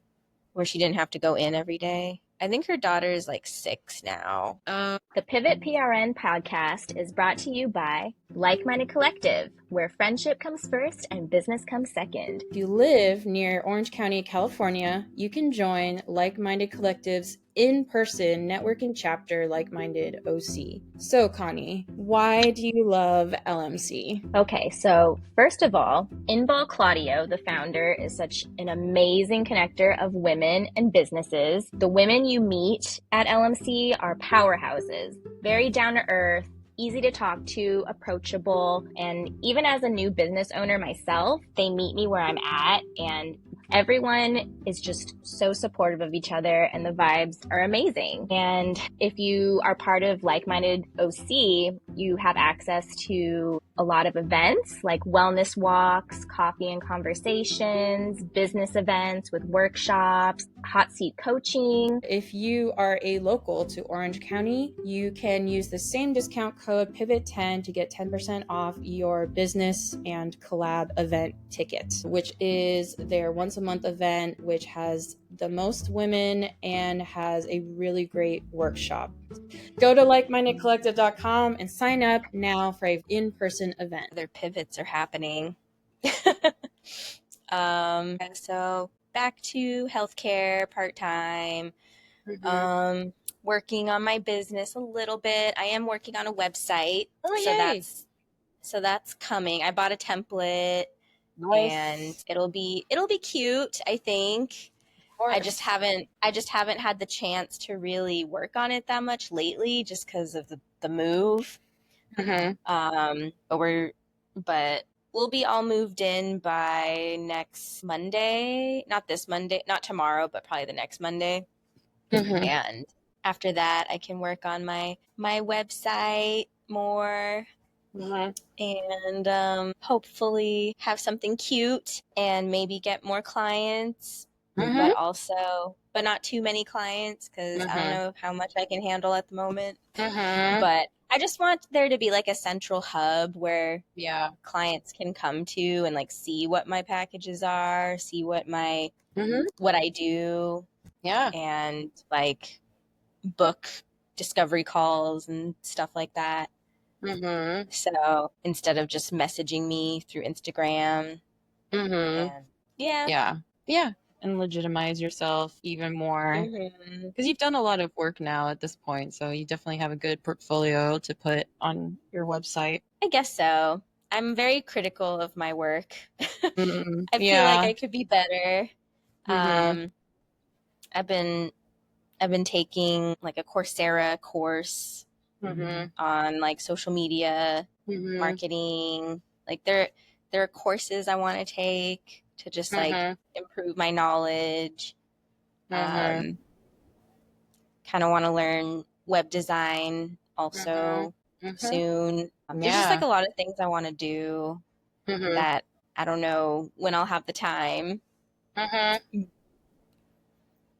where she didn't have to go in every day. I think her daughter is like 6 now. Uh, The Pivot PRN podcast is brought to you by Like Minded Collective, where friendship comes first and business comes second. if you live near Orange County, California, you can join Like Minded Collective's in-person networking chapter, Like Minded OC. So, Connie, why do you love LMC? Okay, so first of all, Inbal Claudio, the founder, is such an amazing connector of women and businesses. The women you meet at LMC are powerhouses, very down to earth, easy to talk to, approachable, and even as a new business owner myself, they meet me where I'm at, and everyone is just so supportive of each other, and the vibes are amazing. And if you are part of Like Minded OC, you have access to a lot of events like wellness walks, coffee and conversations, business events with workshops, hot seat coaching. If you are a local to Orange County, you can use the same discount code PIVOT10 to get 10% off your business and collab event ticket, which is their once a month event, which has the most women and has a really great workshop. Go to likemindedcollective.com and sign up now for an in-person event. Their pivots are happening. So back to healthcare part-time. Mm-hmm. Working on my business a little bit. I am working on a website. Oh, So yay! that's coming. I bought a template and Nice. it'll be cute, I think. Of course. I just haven't had the chance to really work on it that much lately just because of the move. Mm-hmm. But we'll be all moved in by next Monday. Not this Monday, not tomorrow, but probably the next Monday. Mm-hmm. And after that, I can work on my website more Mm-hmm. and hopefully have something cute and maybe get more clients, Mm-hmm. but not too many clients because I don't Mm-hmm. know how much I can handle at the moment. Mm-hmm. But I just want there to be like a central hub where Yeah. clients can come to and like see what my packages are, see Mm-hmm. what I do, Yeah. and like book discovery calls and stuff like that. Mhm. So instead of just messaging me through Instagram, Mhm. and yeah. Yeah. Yeah. And legitimize yourself even more. Hmm. Because you've done a lot of work now at this point, so you definitely have a good portfolio to put on your website. I guess so. I'm very critical of my work. Mm-mm. I feel like Yeah. I could be better. Mhm. Um, I've been I've been taking like a Coursera course Mhm. on like social media Mhm. marketing. Like there are courses I want to take to just like Mhm. improve my knowledge. Mhm. Um, Kind of want to learn web design Mhm. also Mhm. soon. There's just like Yeah. a lot of things I want to do Mhm. that I don't know when I'll have the time. Mhm.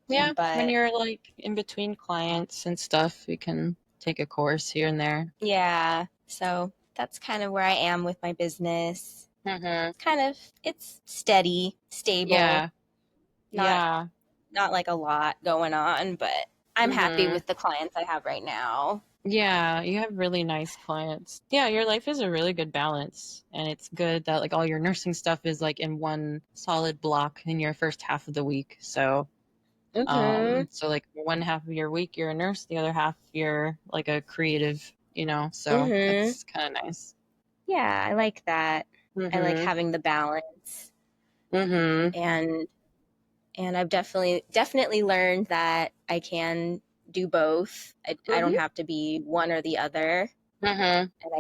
Yeah. When But you're like in between clients and stuff, you can take a course here and there. yeah, so that's kind of where I am with my business. Mhm. It's steady, stable, Yeah. not Yeah. not like a lot going on, but I'm happy Mhm. with the clients I have right now. Yeah, you have really nice clients. Yeah, your life is a really good balance. And it's good that like all your nursing stuff is like in one solid block in your first half of the week. So, Mhm. so like one half of your week you're a nurse, the other half you're like a creative, so Mhm. that's kind of nice. Yeah, I like that. I like Mhm. having the balance, Mhm. and I've definitely learned that I can do both. I don't Mhm. have to be one or the other. Mhm. And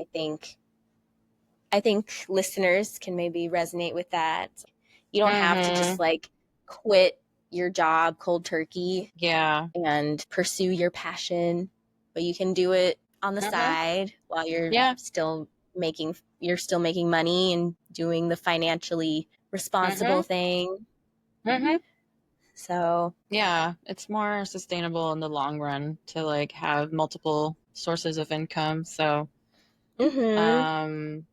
I think listeners can maybe resonate with that. You don't have to just Mhm. like quit your job cold turkey Yeah. and pursue your passion, but you can do it on the Mhm. side while Yeah. you're still making money and doing the financially responsible Mhm. thing. Mhm. So, Yeah, it's more sustainable in the long run to like have multiple sources of income. So, mhm. um,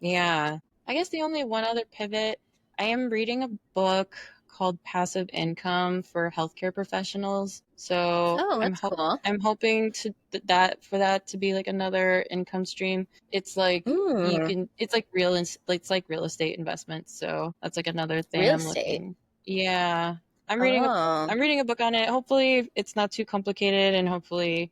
yeah. I guess the only one other pivot, I am reading a book called Passive Income for Healthcare Professionals. So Oh, that's cool. I'm hoping to that for that to be like another income stream. It's like Mm, it's like real estate investments. So that's like another thing real I'm estate. looking. Yeah. Oh, I'm reading a book on it. Hopefully it's not too complicated and hopefully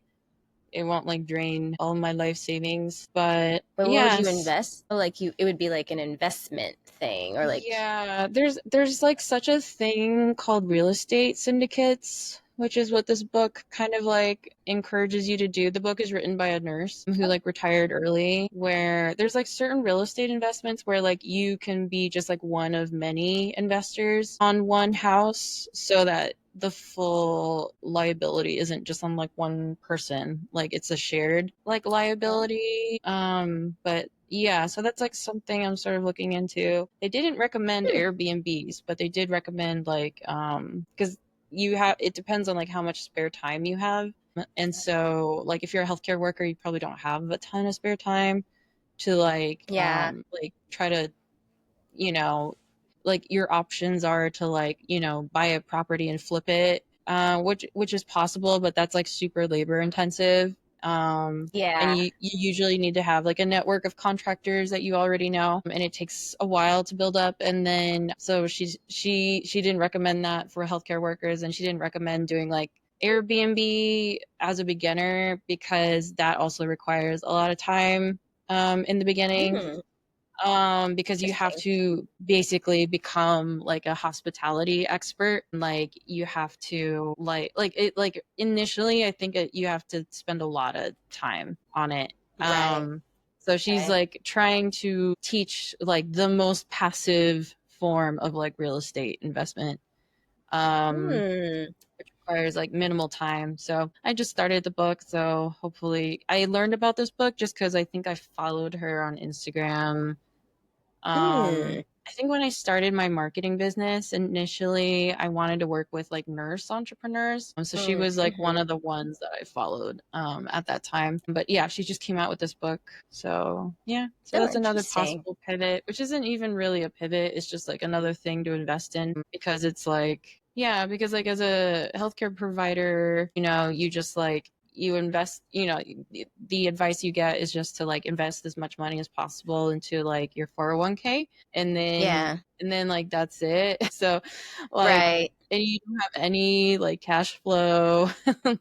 it won't like drain all my life savings. But but what would you yes. invest? Oh, like it would be like an investment thing or like, Yeah, there's like such a thing called real estate syndicates, which is what this book kind of like encourages you to do. The book is written by a nurse who like retired early, where there's like certain real estate investments where like you can be just like one of many investors on one house so that the full liability isn't just on like one person. Like it's a shared like liability. But yeah, so that's like something I'm sort of looking into. They didn't recommend hmm, Airbnbs, but they did recommend like because it depends on like how much spare time you have. And so like if you're a healthcare worker, you probably don't have a ton of spare time to yeah, like try to, you know, like your options are to like, buy a property and flip it, which is possible, but that's like super labor intensive. And yeah, you usually need to have like a network of contractors that you already know, and it takes a while to build up. And then so she didn't recommend that for healthcare workers, and she didn't recommend doing like Airbnb as a beginner because that also requires a lot of time in the beginning, hmm, because you have interesting. to basically become like a hospitality expert. Like you have to like initially I think you have to spend a lot of time on it. Right. So she's Okay. like trying to teach like the most passive form of like real estate investment, um Hmm. requires like minimal time. So I just started the book. So hopefully I learned about this book just because I think I followed her on Instagram. Hmm. I think when I started my marketing business, initially I wanted to work with like nurse entrepreneurs. So she was like one Mm-hmm. of the ones that I followed at that time. But yeah, she just came out with this book. So yeah, so Oh, that's another interesting. possible pivot, which isn't even really a pivot. It's just like another thing to invest in because it's like, yeah, because like as a healthcare provider, you just like you invest, the advice you get is just to like invest as much money as possible into like your 401k, and then Yeah. like that's it. So like, Right. and you don't have any like cash flow.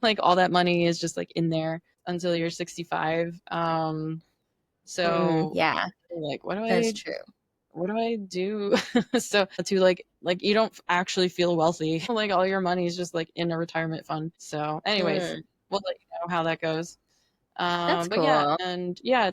Like all that money is just like in there until you're 65. So Yeah, like that's true. what do I do? So to like you don't actually feel wealthy. Like all your money is just like in a retirement fund. So anyways, Mm, we'll let you know how that goes. that's But yeah, cool. and yeah,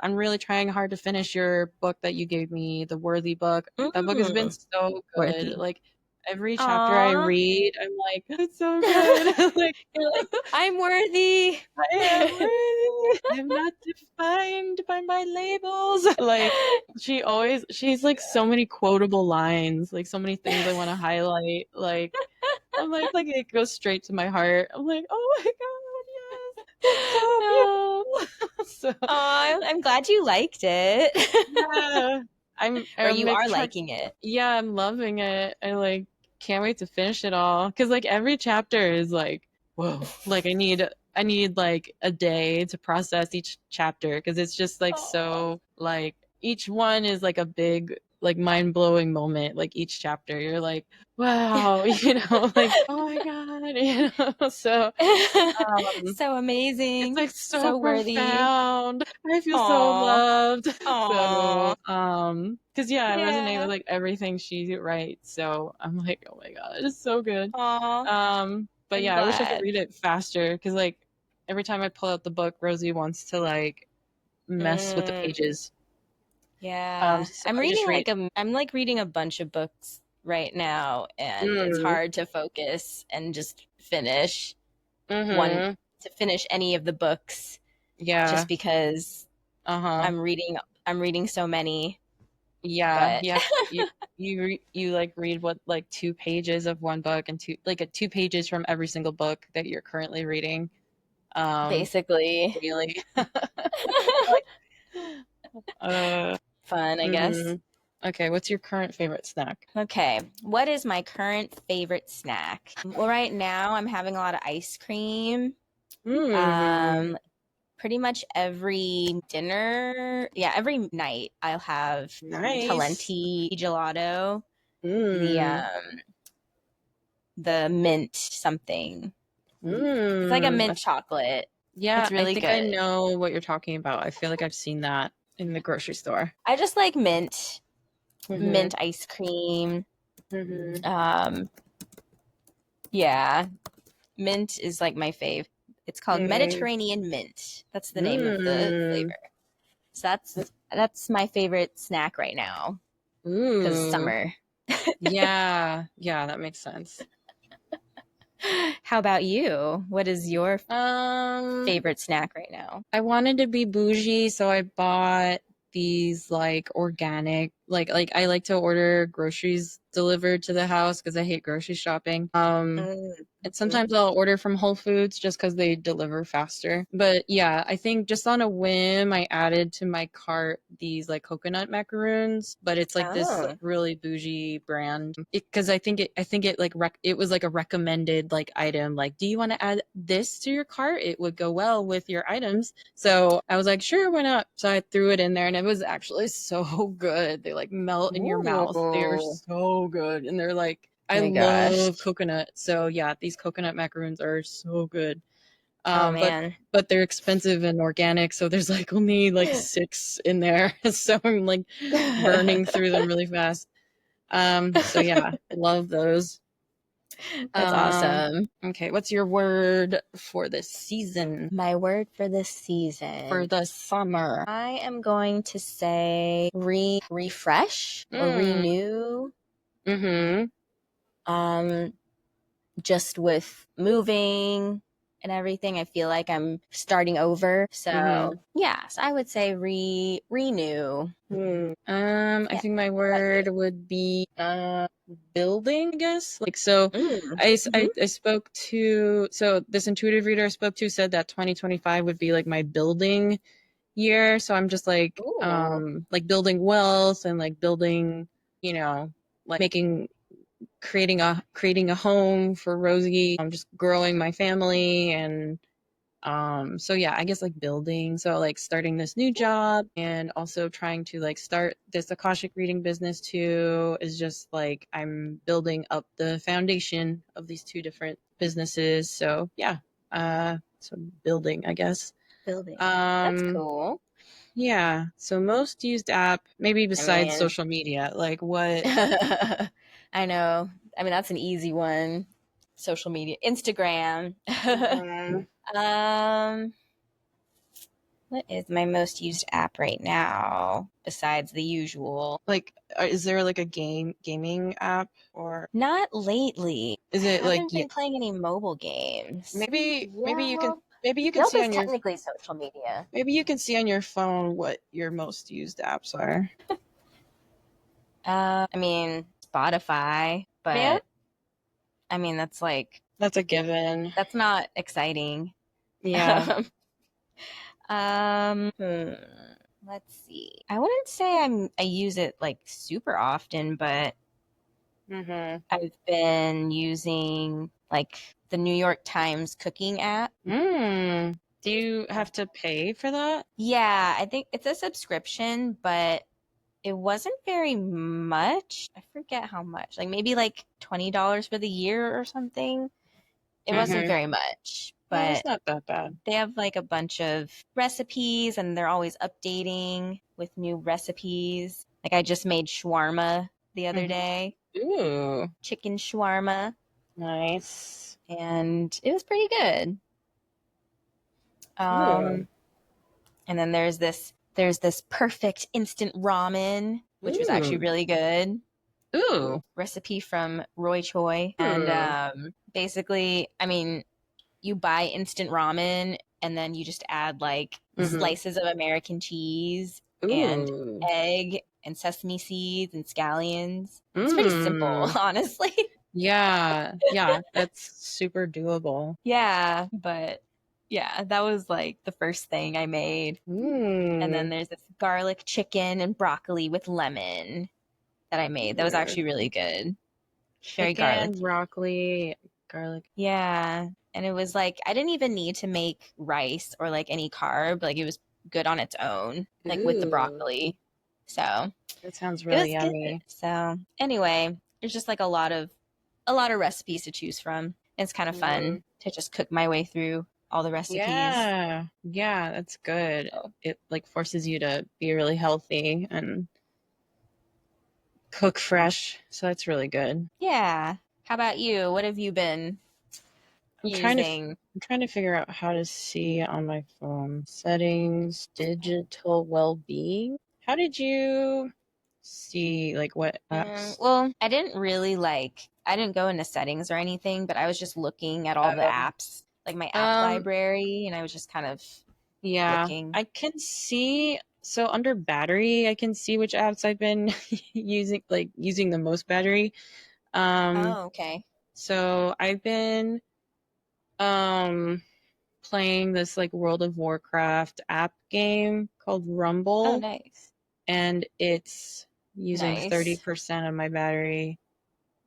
I'm really trying hard to finish your book that you gave me, the Worthy book. That book has been Mm, so good. worthy. Like every chapter I Aw, read, I'm like, it's so good. Like you're like, I'm worthy. I am worthy. I'm not defined by my labels. Like she's like so many quotable lines, like so many things I want to highlight. Like I'm like it goes straight to my heart. I'm like, oh my god, yes, it's so Oh, beautiful. So I'm glad you liked it. yeah, Or I'm you like are trying. liking it. Yeah, I'm loving it. I like can't wait to finish it all because like every chapter is like whoa. Like I need like a day to process each chapter because it's just like Oh. so like each one is like a big like mind-blowing moment. Like each chapter you're like wow, like oh my god, so um So it's amazing. like so So worthy. profound. I feel so Aw. loved. Aw. So, because yeah, I resonate with Yeah. like everything she writes. So I'm like, oh my god, it's so good. Aw. But I'm yeah, I wish I could glad. read it faster because like every time I pull out the book, Rosie wants to like mess with the Mm. pages. Yeah. So I just read. I'm like reading a bunch of books right now, and it's Mm, hard to focus and just finish one mm-hmm. to finish any of the books Yeah. just because Uh-huh. I'm reading so many. Yeah, But you like read what like 2 pages of one book and 2 pages from every single book that you're currently reading. Um, basically Daily. Like, uh, fun, I guess. mhm. Okay, what's your current favorite snack? Okay, what is my current favorite snack? Well, right now I'm having a lot of ice cream. Mm, Um, Pretty much every dinner, yeah, every night I'll have nice. Talenti gelato, the Mm, mint something. It's like a mm. mint chocolate. Yeah, It's I really think I good. know what you're talking about. I feel like I've seen that in the grocery store. I just like Mm-hmm. mint ice cream. Mm-hmm. Um, yeah, mint is like my fave. It's called Mm, Mediterranean mint. That's the name of the mm. flavor. So that's my favorite snack right now because Ooh. summer. Yeah, yeah, that makes sense. How about you? What is your Um, favorite snack right now? I wanted to be bougie, so I bought these like organic, like I like to order groceries delivered to the house because I hate grocery shopping. And Mm-hmm. sometimes I'll order from Whole Foods just because they deliver faster. But yeah, I think just on a whim, I added to my cart these like coconut macaroons, but it's like this like Oh. really bougie brand. Because I think it like it was like a recommended like item. Like, do you want to add this to your cart? It would go well with your items. So I was like, sure, why not? So I threw it in there, and it was actually so good. They like melt in your mouth. They are Ooh. so good, and they're like I My gosh. love coconut. So yeah, these coconut macaroons are so good. Oh But man. they're expensive and organic, so there's like only like 6 in there. So I'm like burning through them really fast. So yeah, love those. That's Um, awesome. okay, what's your word for this season? My word for this For season. the summer? I am going to say refresh or Mm, renew. mm-hmm. Um, just with moving and everything, I feel like I'm starting over. Mm-hmm. So yeah, so I would say renew. I Yeah. think my How about you? word would be building, I guess. Like so Mm-hmm. I spoke to so this intuitive reader I spoke to said that 2025 would be like my building year. So I'm just Ooh. like building wealth and like building, like making creating a home for Rosie. I'm just growing my family and So yeah, I guess like building, so like starting this new job and also trying to like start this Akashic reading business too is just like I'm building up the foundation of these two different businesses. So yeah, so building, I guess. Building. That's Um, cool. yeah. So most used app, maybe besides mean- social media, like what? I know. I mean, that's an easy one. Social media, Instagram. Mhm. What is my most used app right now besides the usual? Like, is there like a gaming app or Not lately. is I it like haven't been playing any mobile games. maybe you can Yelp. Yelp see is on your technically social media. maybe you can see on your phone what your most used apps are. I mean, Spotify, but Yeah, I mean, that's like, that's a given. that's not exciting. Yeah. Um, hmm, let's see. I wouldn't say I use it like super often, but Mhm. I've been using like the New York Times cooking app. Mm. Do you have to pay for that? Yeah, I think it's a subscription, but it wasn't very much. I forget how much. Like maybe like $20 for the year or something. It wasn't Mhm. very much, Yeah, but it's not that bad. they have like a bunch of recipes and they're always updating with new recipes. Like I just made shawarma the other Mhm. day, Ooh, chicken shawarma, nice. and it was pretty good. Ooh. And then there's this perfect instant ramen, which was actually Ooh. really good. Ooh. Recipe from Roy Choi. And Ooh. basically, I mean, you buy instant ramen and then you just add like Mhm. slices of American cheese and Ooh. egg and sesame seeds and scallions. It's pretty simple, Mm. honestly. Yeah. Yeah, that's super doable. Yeah, but yeah, that was like the first thing I made. And then Mm. there's this garlic chicken and broccoli with lemon that I made. That was actually really good. Very Chicken, garlicky. broccoli, garlic. Yeah. And it was like, I didn't even need to make rice or like any carb. Like it was good on its own, like with the Ooh. broccoli. So That sounds it really was good. yummy. So anyway, there's just like a lot of recipes to choose from. It's kind of Mhm. fun to just cook my way through all the recipes. Yeah. Yeah, that's good. So, It like forces you to be really healthy and cook fresh. So that's really good. yeah. How about you? What have you been I'm trying to using? I'm trying to figure out how to see on my phone. Settings, digital well-being. How did you see like what apps? Well, I didn't go into settings or anything, but I was just looking at all the Oh. apps, like my app Um, library, and I was just kind of yeah, looking. I can see so under battery, I can see which apps I've been using the most battery. Um, Oh, okay. so I've been um playing this like World of Warcraft app game called Oh, Rumble, nice. and it's using Nice. 30% of my battery.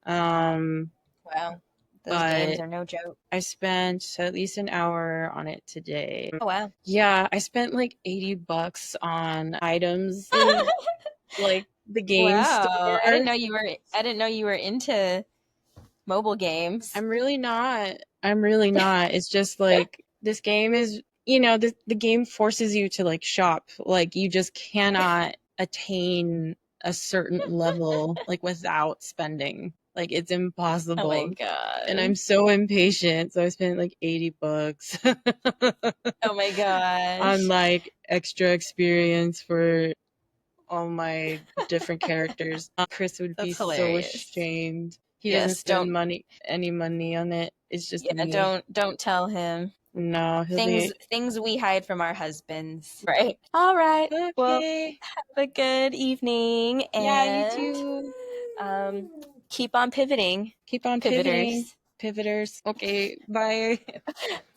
Um, Wow. Those games but are no joke. I spent at least an hour on it today. Oh, wow. Yeah, I spent like $80 on items in like the game Wow. store. I didn't know you were into mobile games. I'm really not. I'm really not. It's just like this game is, the game forces you to like shop. Like you just cannot attain a certain level like without spending. Like it's Oh my impossible. And I'm god. so impatient. So I spent like $80 Oh my on gosh. like extra experience for all my different characters. Chris would be That's so hilarious. ashamed. He doesn't Yes, spend any money on it. It's just yeah, me. don't tell him. No, he'll Things be things we hide from our husbands. Right. All right. Well, okay. have a good evening Yeah, you and too. um keep on pivoting. Keep on pivoting. Pivoters. Pivoters. Okay, bye.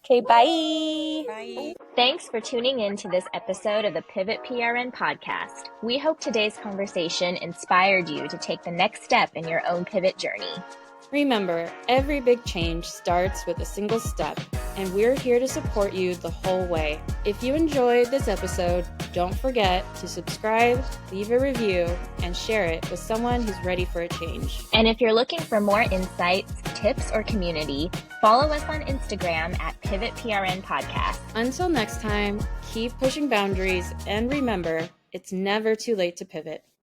Okay, bye. Bye. Thanks for tuning in to this episode of the Pivot PRN podcast. We hope today's conversation inspired you to take the next step in your own pivot journey. Remember, every big change starts with a single step, and we're here to support you the whole way. If you enjoyed this episode, don't forget to subscribe, leave a review, and share it with someone who's ready for a change. And if you're looking for more insights, tips, or community, follow us on Instagram at Pivot PRN Podcast. Until next time, keep pushing boundaries, and remember, it's never too late to pivot.